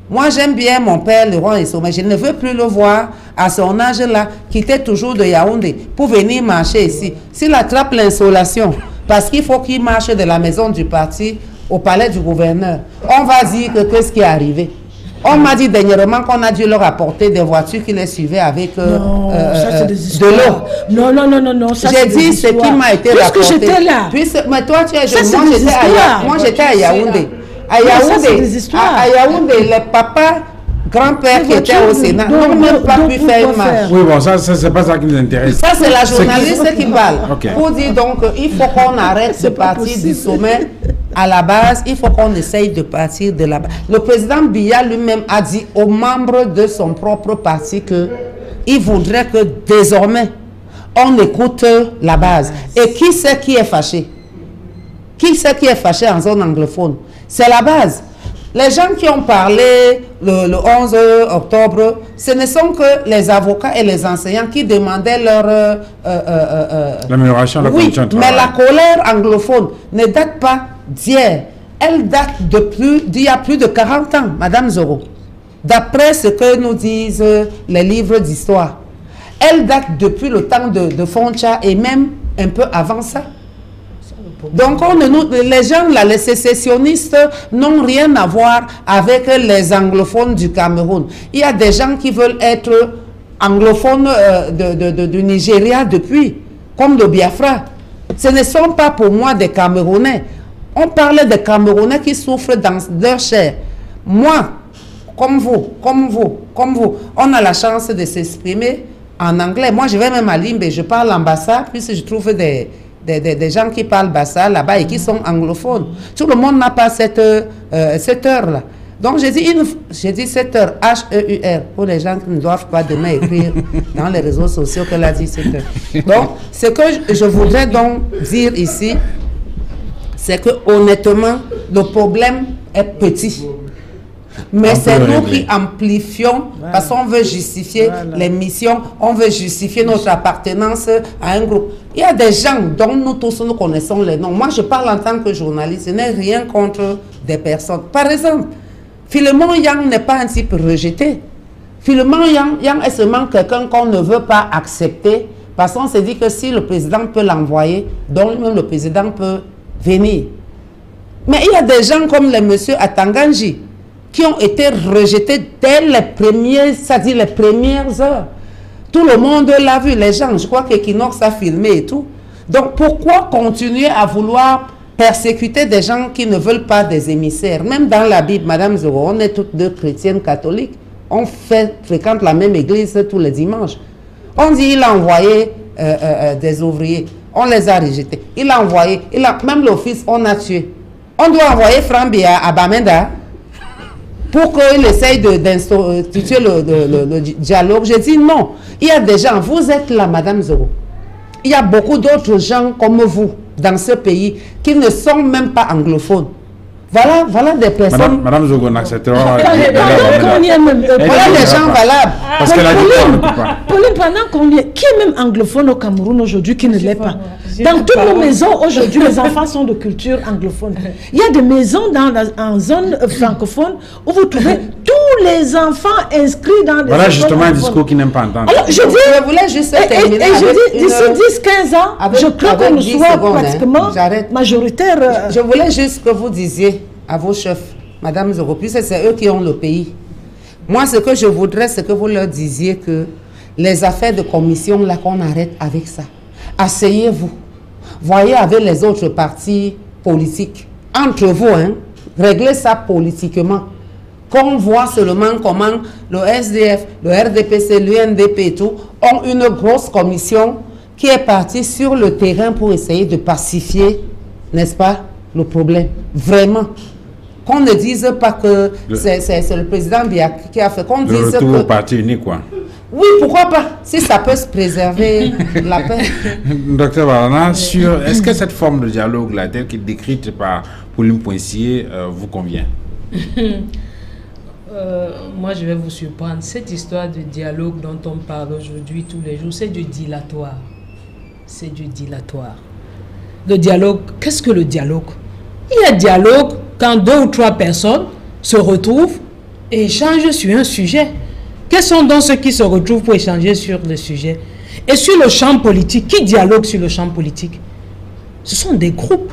Moi, j'aime bien mon père, le roi Esso, mais je ne veux plus le voir à son âge-là, quitter toujours de Yaoundé pour venir marcher ici. S'il attrape l'insolation, parce qu'il faut qu'il marche de la maison du parti au palais du gouverneur, on va dire que qu'est-ce qui est arrivé. On m'a dit dernièrement qu'on a dû leur apporter des voitures qui les suivaient avec de l'eau.
Non.
J'ai dit ce qui m'a été rapporté.
Puisque j'étais là.
Mais toi, tu es jeune. Moi, j'étais à Yaoundé. À Yaoundé, les papas, grands-pères qui étaient au Sénat n'ont même pas pu faire une marche.
Oui, bon, ça c'est pas ça qui nous intéresse.
Ça, c'est la journaliste qui parle. Okay. Pour dire donc, il faut qu'on arrête de partir du sommet à la base, il faut qu'on essaye de partir de la base. Le président Biya lui-même a dit aux membres de son propre parti qu'il voudrait que désormais, on écoute la base. Et qui c'est qui est fâché? Qui c'est qui est fâché en zone anglophone? C'est la base. Les gens qui ont parlé le 11 octobre, ce ne sont que les avocats et les enseignants qui demandaient leur...
l'amélioration de la condition de travail.
Mais la colère anglophone ne date pas d'hier. Elle date d'il y a plus de 40 ans, Madame Zoro. D'après ce que nous disent les livres d'histoire. Elle date depuis le temps de Foncha et même un peu avant ça. Donc, les gens, là, les sécessionnistes n'ont rien à voir avec les anglophones du Cameroun. Il y a des gens qui veulent être anglophones du Nigeria depuis, comme de Biafra. Ce ne sont pas pour moi des Camerounais. On parlait des Camerounais qui souffrent dans leur chair. Moi, comme vous, on a la chance de s'exprimer en anglais. Moi, je vais même à Limbe, je parle en Bassa, puisque je trouve des gens qui parlent Bassa là-bas et qui sont anglophones. Tout le monde n'a pas cette heure-là. Donc, j'ai dit cette heure, H-E-U-R, pour les gens qui ne doivent pas demain écrire dans les réseaux sociaux qu'elle a dit cette heure. Donc, ce que je voudrais donc dire ici, c'est que honnêtement, le problème est petit. Mais c'est nous qui amplifions, parce qu'on veut justifier les missions, on veut justifier notre appartenance à un groupe. Il y a des gens dont nous tous nous connaissons les noms. Moi, je parle en tant que journaliste, je n'ai rien contre des personnes. Par exemple, Philemon Yang n'est pas un type rejeté. Philemon Yang est seulement quelqu'un qu'on ne veut pas accepter, parce qu'on se dit que si le président peut l'envoyer, donc même le président peut venir. Mais il y a des gens comme les messieurs Atanganji, qui ont été rejetés dès les premières, c'est-à-dire les premières heures. Tout le monde l'a vu, les gens, je crois qu'Equinox a filmé et tout. Donc pourquoi continuer à vouloir persécuter des gens qui ne veulent pas des émissaires? Même dans la Bible, Madame Zoro, on est toutes deux chrétiennes catholiques, on fréquente la même église tous les dimanches. On dit il a envoyé des ouvriers, on les a rejetés. Il a envoyé, même l'office, on a tué. On doit envoyer Frambi à Bamenda pour qu'il essaye d'instituer le dialogue. Je dis non. Il y a des gens, vous êtes là, Madame Zoro. Il y a beaucoup d'autres gens comme vous dans ce pays qui ne sont même pas anglophones. Voilà des personnes.
Madame Zogo n'acceptera pas.
Voilà des gens valables.
Parce qu'elle a dit
Pauline, pendant qu'on y est, qui est même anglophone au Cameroun aujourd'hui qui ne l'est pas? Dans toutes nos maisons aujourd'hui, les enfants sont de culture anglophone. Il y a des maisons en zone francophone où vous trouvez tous les enfants inscrits dans des...
Voilà justement un discours qui n'aime pas entendre.
Alors, je dis,
je voulais juste terminer.
Et je dis, d'ici 10-15 ans, je crois qu'on soit pratiquement majoritaire.
Je voulais juste que vous disiez à vos chefs, Madame Zoro, puisque c'est eux qui ont le pays. Moi, ce que je voudrais, c'est que vous leur disiez que les affaires de commission, là, qu'on arrête avec ça. Asseyez-vous. Voyez avec les autres partis politiques. Entre vous, hein, réglez ça politiquement. Qu'on voit seulement comment le SDF, le RDPC, l'UNDP et tout ont une grosse commission qui est partie sur le terrain pour essayer de pacifier, n'est-ce pas, le problème. Vraiment. Qu'on ne dise pas que c'est le président Biak qui a fait. Qu'on dise
retour
que...
au parti unique, quoi.
Oui, pourquoi pas, si ça peut se préserver la paix.
Docteur Barana, est-ce que cette forme de dialogue, là, telle qu'elle est décrite par Pauline Poincier, vous convient?
Moi, je vais vous surprendre. Cette histoire de dialogue dont on parle aujourd'hui tous les jours, c'est du dilatoire. C'est du dilatoire. Le dialogue, qu'est-ce que le dialogue? Il y a dialogue quand 2 ou 3 personnes se retrouvent et échangent sur un sujet. Quels sont donc ceux qui se retrouvent pour échanger sur le sujet? Et sur le champ politique, qui dialogue sur le champ politique? Ce sont des groupes,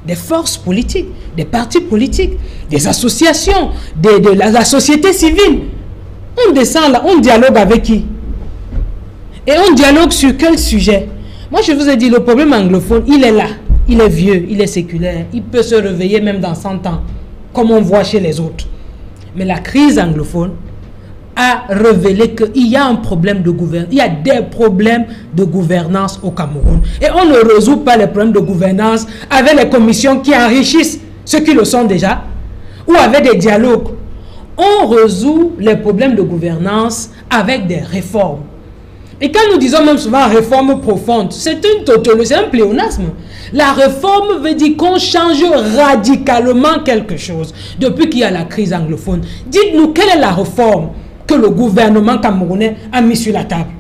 des forces politiques, des partis politiques, des associations, de la société civile. On descend là, on dialogue avec qui? Et on dialogue sur quel sujet? Moi, je vous ai dit, le problème anglophone, il est là. Il est vieux, il est séculaire, il peut se réveiller même dans 100 ans, comme on voit chez les autres. Mais la crise anglophone a révélé qu'il y a un problème de gouvernance, il y a des problèmes de gouvernance au Cameroun. Et on ne résout pas les problèmes de gouvernance avec les commissions qui enrichissent ceux qui le sont déjà, ou avec des dialogues. On résout les problèmes de gouvernance avec des réformes. Et quand nous disons même souvent réforme profonde, c'est une tautologie, c'est un pléonasme. La réforme veut dire qu'on change radicalement quelque chose depuis qu'il y a la crise anglophone. Dites-nous, quelle est la réforme que le gouvernement camerounais a mis sur la table?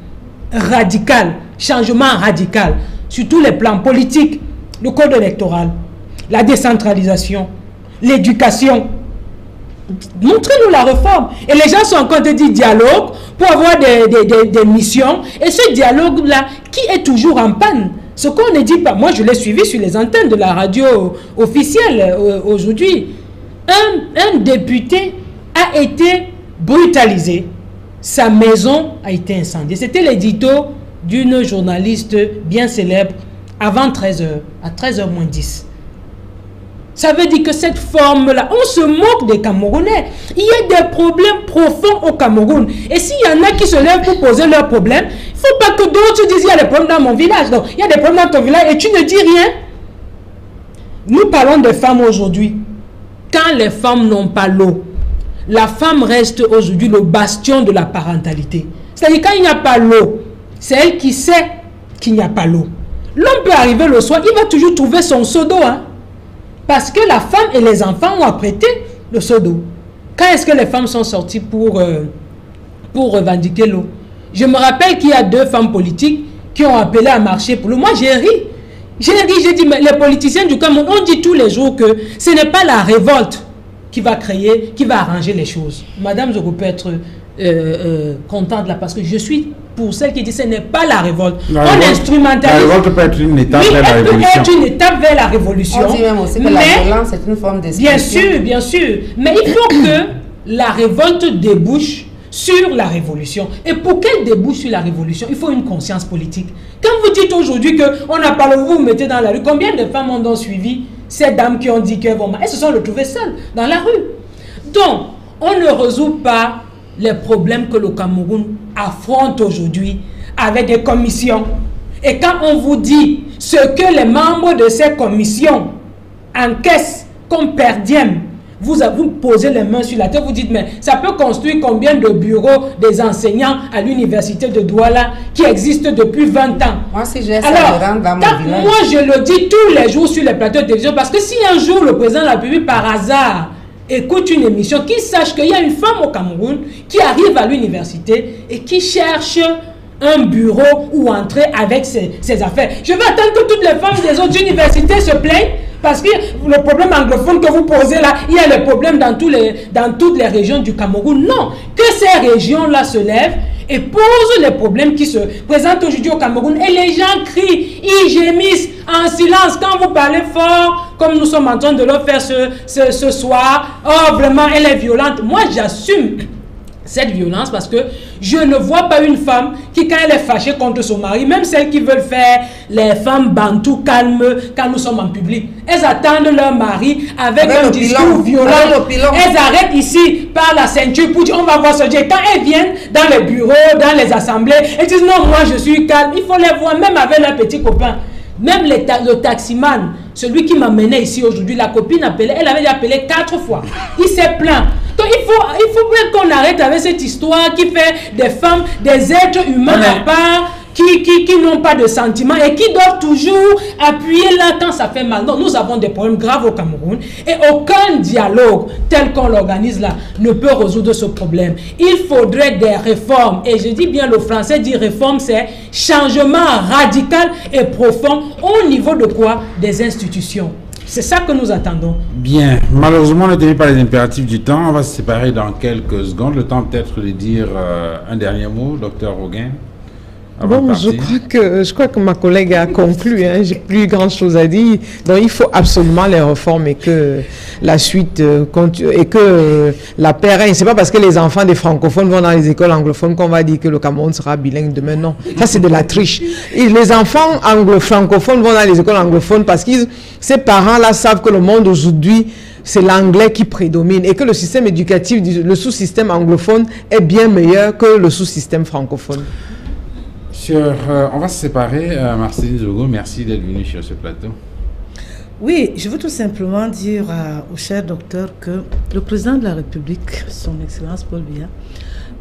Radical, changement radical, sur tous les plans politiques, le code électoral, la décentralisation, l'éducation. Montrez-nous la réforme. Et les gens sont en train de dire dialogue pour avoir des missions. Et ce dialogue-là, qui est toujours en panne? Ce qu'on ne dit pas, moi je l'ai suivi sur les antennes de la radio officielle aujourd'hui. Un député a été brutalisé. Sa maison a été incendiée. C'était l'édito d'une journaliste bien célèbre avant 13h, à 13h moins 10. Ça veut dire que cette forme-là, on se moque des Camerounais. Il y a des problèmes profonds au Cameroun. Et s'il y en a qui se lèvent pour poser leurs problèmes, il ne faut pas que d'autres disent il y a des problèmes dans mon village. Donc, il y a des problèmes dans ton village et tu ne dis rien. Nous parlons des femmes aujourd'hui. Quand les femmes n'ont pas l'eau, la femme reste aujourd'hui le bastion de la parentalité. C'est-à-dire quand il n'y a pas l'eau, c'est elle qui sait qu'il n'y a pas l'eau. L'homme peut arriver le soir, il va toujours trouver son seau d'eau. Parce que la femme et les enfants ont apprêté le seau d'eau. Quand est-ce que les femmes sont sorties pour revendiquer l'eau? Je me rappelle qu'il y a 2 femmes politiques qui ont appelé à marcher pour l'eau. Moi, j'ai ri. J'ai dit, mais les politiciens du Cameroun, on dit tous les jours que ce n'est pas la révolte qui va créer, qui va arranger les choses. Madame, je peux être contente là, parce que je suis pour celle qui dit que ce n'est pas la révolte. On instrumentalise. La
révolte peut être une étape vers la révolution.
Elle peut être une étape vers la révolution.
On dit même aussi que la violence est une forme d'expression.
Bien sûr, bien sûr. Mais il faut que la révolte débouche sur la révolution. Et pour qu'elle débouche sur la révolution, il faut une conscience politique. Quand vous dites aujourd'hui qu'on n'a pas le vous mettez dans la rue, combien de femmes ont donc suivi ces dames qui ont dit qu'elles vont... Elles se sont retrouvées seules dans la rue. Donc, on ne résout pas les problèmes que le Cameroun affronte aujourd'hui avec des commissions. Et quand on vous dit ce que les membres de ces commissions encaissent comme perdième, vous posez les mains sur la tête, vous dites, mais ça peut construire combien de bureaux des enseignants à l'université de Douala qui existent depuis 20 ans?
Moi, si j'ai ça,
alors,
dans mon village.
Moi, je le dis tous les jours sur les plateaux de télévision, parce que si un jour le président de la République, par hasard, écoute une émission, qu'il sache qu'il y a une femme au Cameroun qui arrive à l'université et qui cherche un bureau où entrer avec ses affaires. Je vais attendre que toutes les femmes des autres universités se plaignent, parce que le problème anglophone que vous posez là, il y a le problème dans toutes les régions du Cameroun. Non, que ces régions-là se lèvent et posent les problèmes qui se présentent aujourd'hui au Cameroun. Et les gens crient, ils gémissent en silence. Quand vous parlez fort, comme nous sommes en train de le faire ce soir, oh vraiment, elle est violente. Moi, j'assume cette violence parce que je ne vois pas une femme qui, quand elle est fâchée contre son mari, même celles qui veulent faire les femmes bantoues calmes quand nous sommes en public, elles attendent leur mari avec un discours violent. Elles arrêtent ici par la ceinture pour dire on va voir ce Dieu. Quand elles viennent dans les bureaux, dans les assemblées, elles disent non, moi je suis calme. Il faut les voir même avec leurs petits copains. Même le taximan, celui qui m'amenait ici aujourd'hui, la copine appelée, elle avait appelé 4 fois. Il s'est plaint. Donc il faut bien qu'on arrête avec cette histoire qui fait des femmes, des êtres humains à part, qui n'ont pas de sentiments et qui doivent toujours appuyer là quand ça fait mal. Donc nous avons des problèmes graves au Cameroun et aucun dialogue tel qu'on l'organise là ne peut résoudre ce problème. Il faudrait des réformes et je dis bien, le français dit réforme, c'est changement radical et profond au niveau de quoi? Des institutions. C'est ça que nous attendons.
Bien. Malheureusement, on ne tenu pas les impératifs du temps. On va se séparer dans quelques secondes. Le temps peut-être de dire un dernier mot, docteur Roguin.
Bon, je crois que ma collègue a conclu. Hein, j'ai plus grand chose à dire. Donc, il faut absolument les réformes et que la suite continue et que la paix règne. C'est pas parce que les enfants des francophones vont dans les écoles anglophones qu'on va dire que le Cameroun sera bilingue demain. Non, ça c'est de la triche. Et les enfants francophones vont dans les écoles anglophones parce que ces parents-là savent que le monde aujourd'hui, c'est l'anglais qui prédomine et que le système éducatif, le sous-système anglophone est bien meilleur que le sous-système francophone.
On va se séparer. Marceline Zogo, merci d'être venue sur ce plateau.
Oui, je veux tout simplement dire au cher docteur que le président de la République, son Excellence Paul Biya,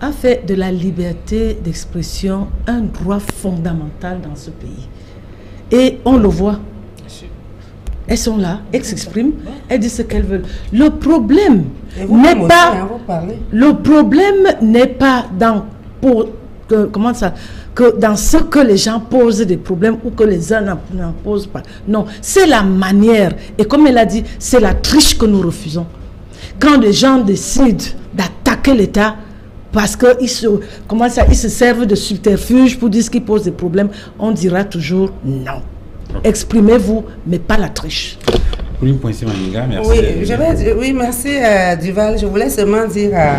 a fait de la liberté d'expression un droit fondamental dans ce pays. Et on le voit. Elles sont là, elles s'expriment, elles disent ce qu'elles veulent. Le problème n'est pas dans que dans ce que les gens posent des problèmes ou que les uns n'en posent pas. Non, c'est la manière. Et comme elle a dit, c'est la triche que nous refusons. Quand les gens décident d'attaquer l'État parce qu'ils se servent de subterfuge pour dire qu'ils posent des problèmes, on dira toujours non. Exprimez-vous, mais pas la triche.
Merci.
Oui, merci Duval. Je voulais seulement dire à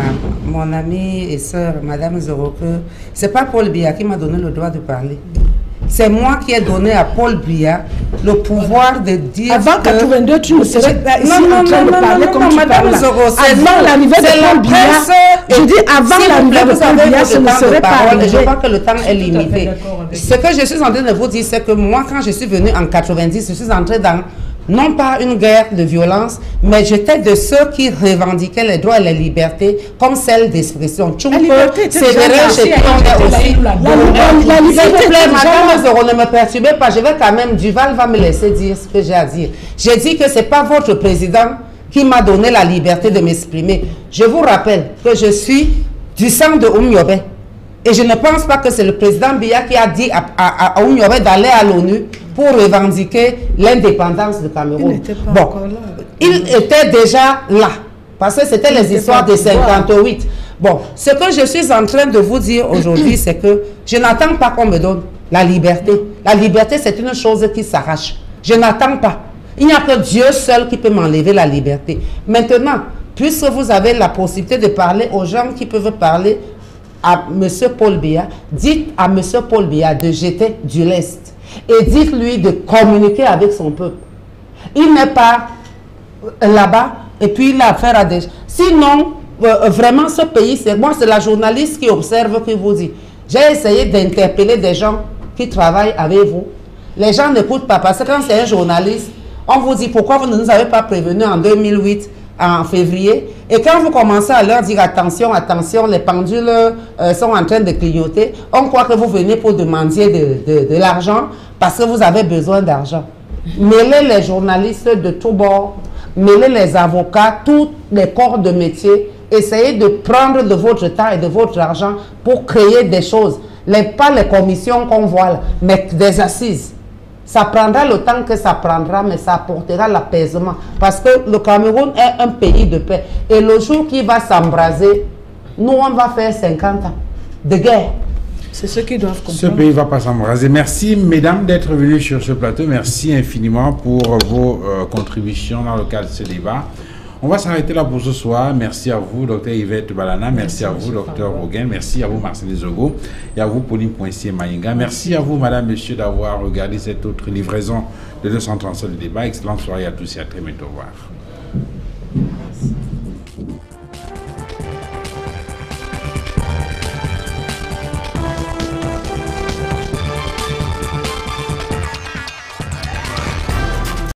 mon amie et sœur, Madame Zoro, que ce n'est pas Paul Biya qui m'a donné le droit de parler. C'est moi qui ai donné à Paul Biya le pouvoir de dire.
Avant 82, tu ne serais pas ici en train de parler comme tu parles. Avant l'arrivée de Paul Biya, je dis avant l'arrivée de Paul Biya, ce ne serait pas arrivé.
Je crois que le temps est limité. Ce que je suis en train de vous dire, c'est que moi, quand je suis venue en 90, je suis entrée dans non pas une guerre de violence, mais j'étais de ceux qui revendiquaient les droits et les libertés comme celle d'expression.
La liberté,
c'est vrai, aussi. La liberté, Madame Zoro, ne me perturbez pas, je vais quand même, Duval va me laisser dire ce que j'ai à dire. J'ai dit que ce n'est pas votre président qui m'a donné la liberté de m'exprimer. Je vous rappelle que je suis du sang de Oumyobé. Et je ne pense pas que c'est le président Biya qui a dit à Oumyobé d'aller à l'ONU pour revendiquer l'indépendance du Cameroun. Il était déjà là, parce que c'était les histoires de 58. Bon, ce que je suis en train de vous dire aujourd'hui, c'est que je n'attends pas qu'on me donne la liberté. La liberté, c'est une chose qui s'arrache. Je n'attends pas. Il n'y a que Dieu seul qui peut m'enlever la liberté. Maintenant, puisque vous avez la possibilité de parler aux gens qui peuvent parler à M. Paul Biya, dites à M. Paul Biya de jeter du lest. Et dites-lui de communiquer avec son peuple. Il n'est pas là-bas et puis il a affaire à des... Sinon, vraiment ce pays, c'est moi, c'est la journaliste qui observe, qui vous dit. J'ai essayé d'interpeller des gens qui travaillent avec vous. Les gens n'écoutent pas parce que quand c'est un journaliste, on vous dit pourquoi vous ne nous avez pas prévenus en 2008, en février. Et quand vous commencez à leur dire attention, attention, les pendules sont en train de clignoter, on croit que vous venez pour demander de l'argent parce que vous avez besoin d'argent. Mêlez les journalistes de tous bords, mêlez les avocats, tous les corps de métier, essayez de prendre de votre temps et de votre argent pour créer des choses. Pas les commissions qu'on voit là, mais des assises. Ça prendra le temps que ça prendra, mais ça apportera l'apaisement. Parce que le Cameroun est un pays de paix. Et le jour qui va s'embraser, nous, on va faire 50 ans de guerre.
C'est ce qu'ils doivent comprendre.
Ce pays ne va pas s'embraser. Merci, mesdames, d'être venues sur ce plateau. Merci infiniment pour vos contributions dans le cadre de ce débat. On va s'arrêter là pour ce soir. Merci à vous, Dr Yvette Balana. Merci à vous, Dr Roguin. Merci à vous, Marcel Zogo. Et à vous, Pauline Poincier Maïnga. Merci à vous, madame, monsieur, d'avoir regardé cette autre livraison de 237 de débat. Excellente soirée à tous et à très bientôt. Au revoir.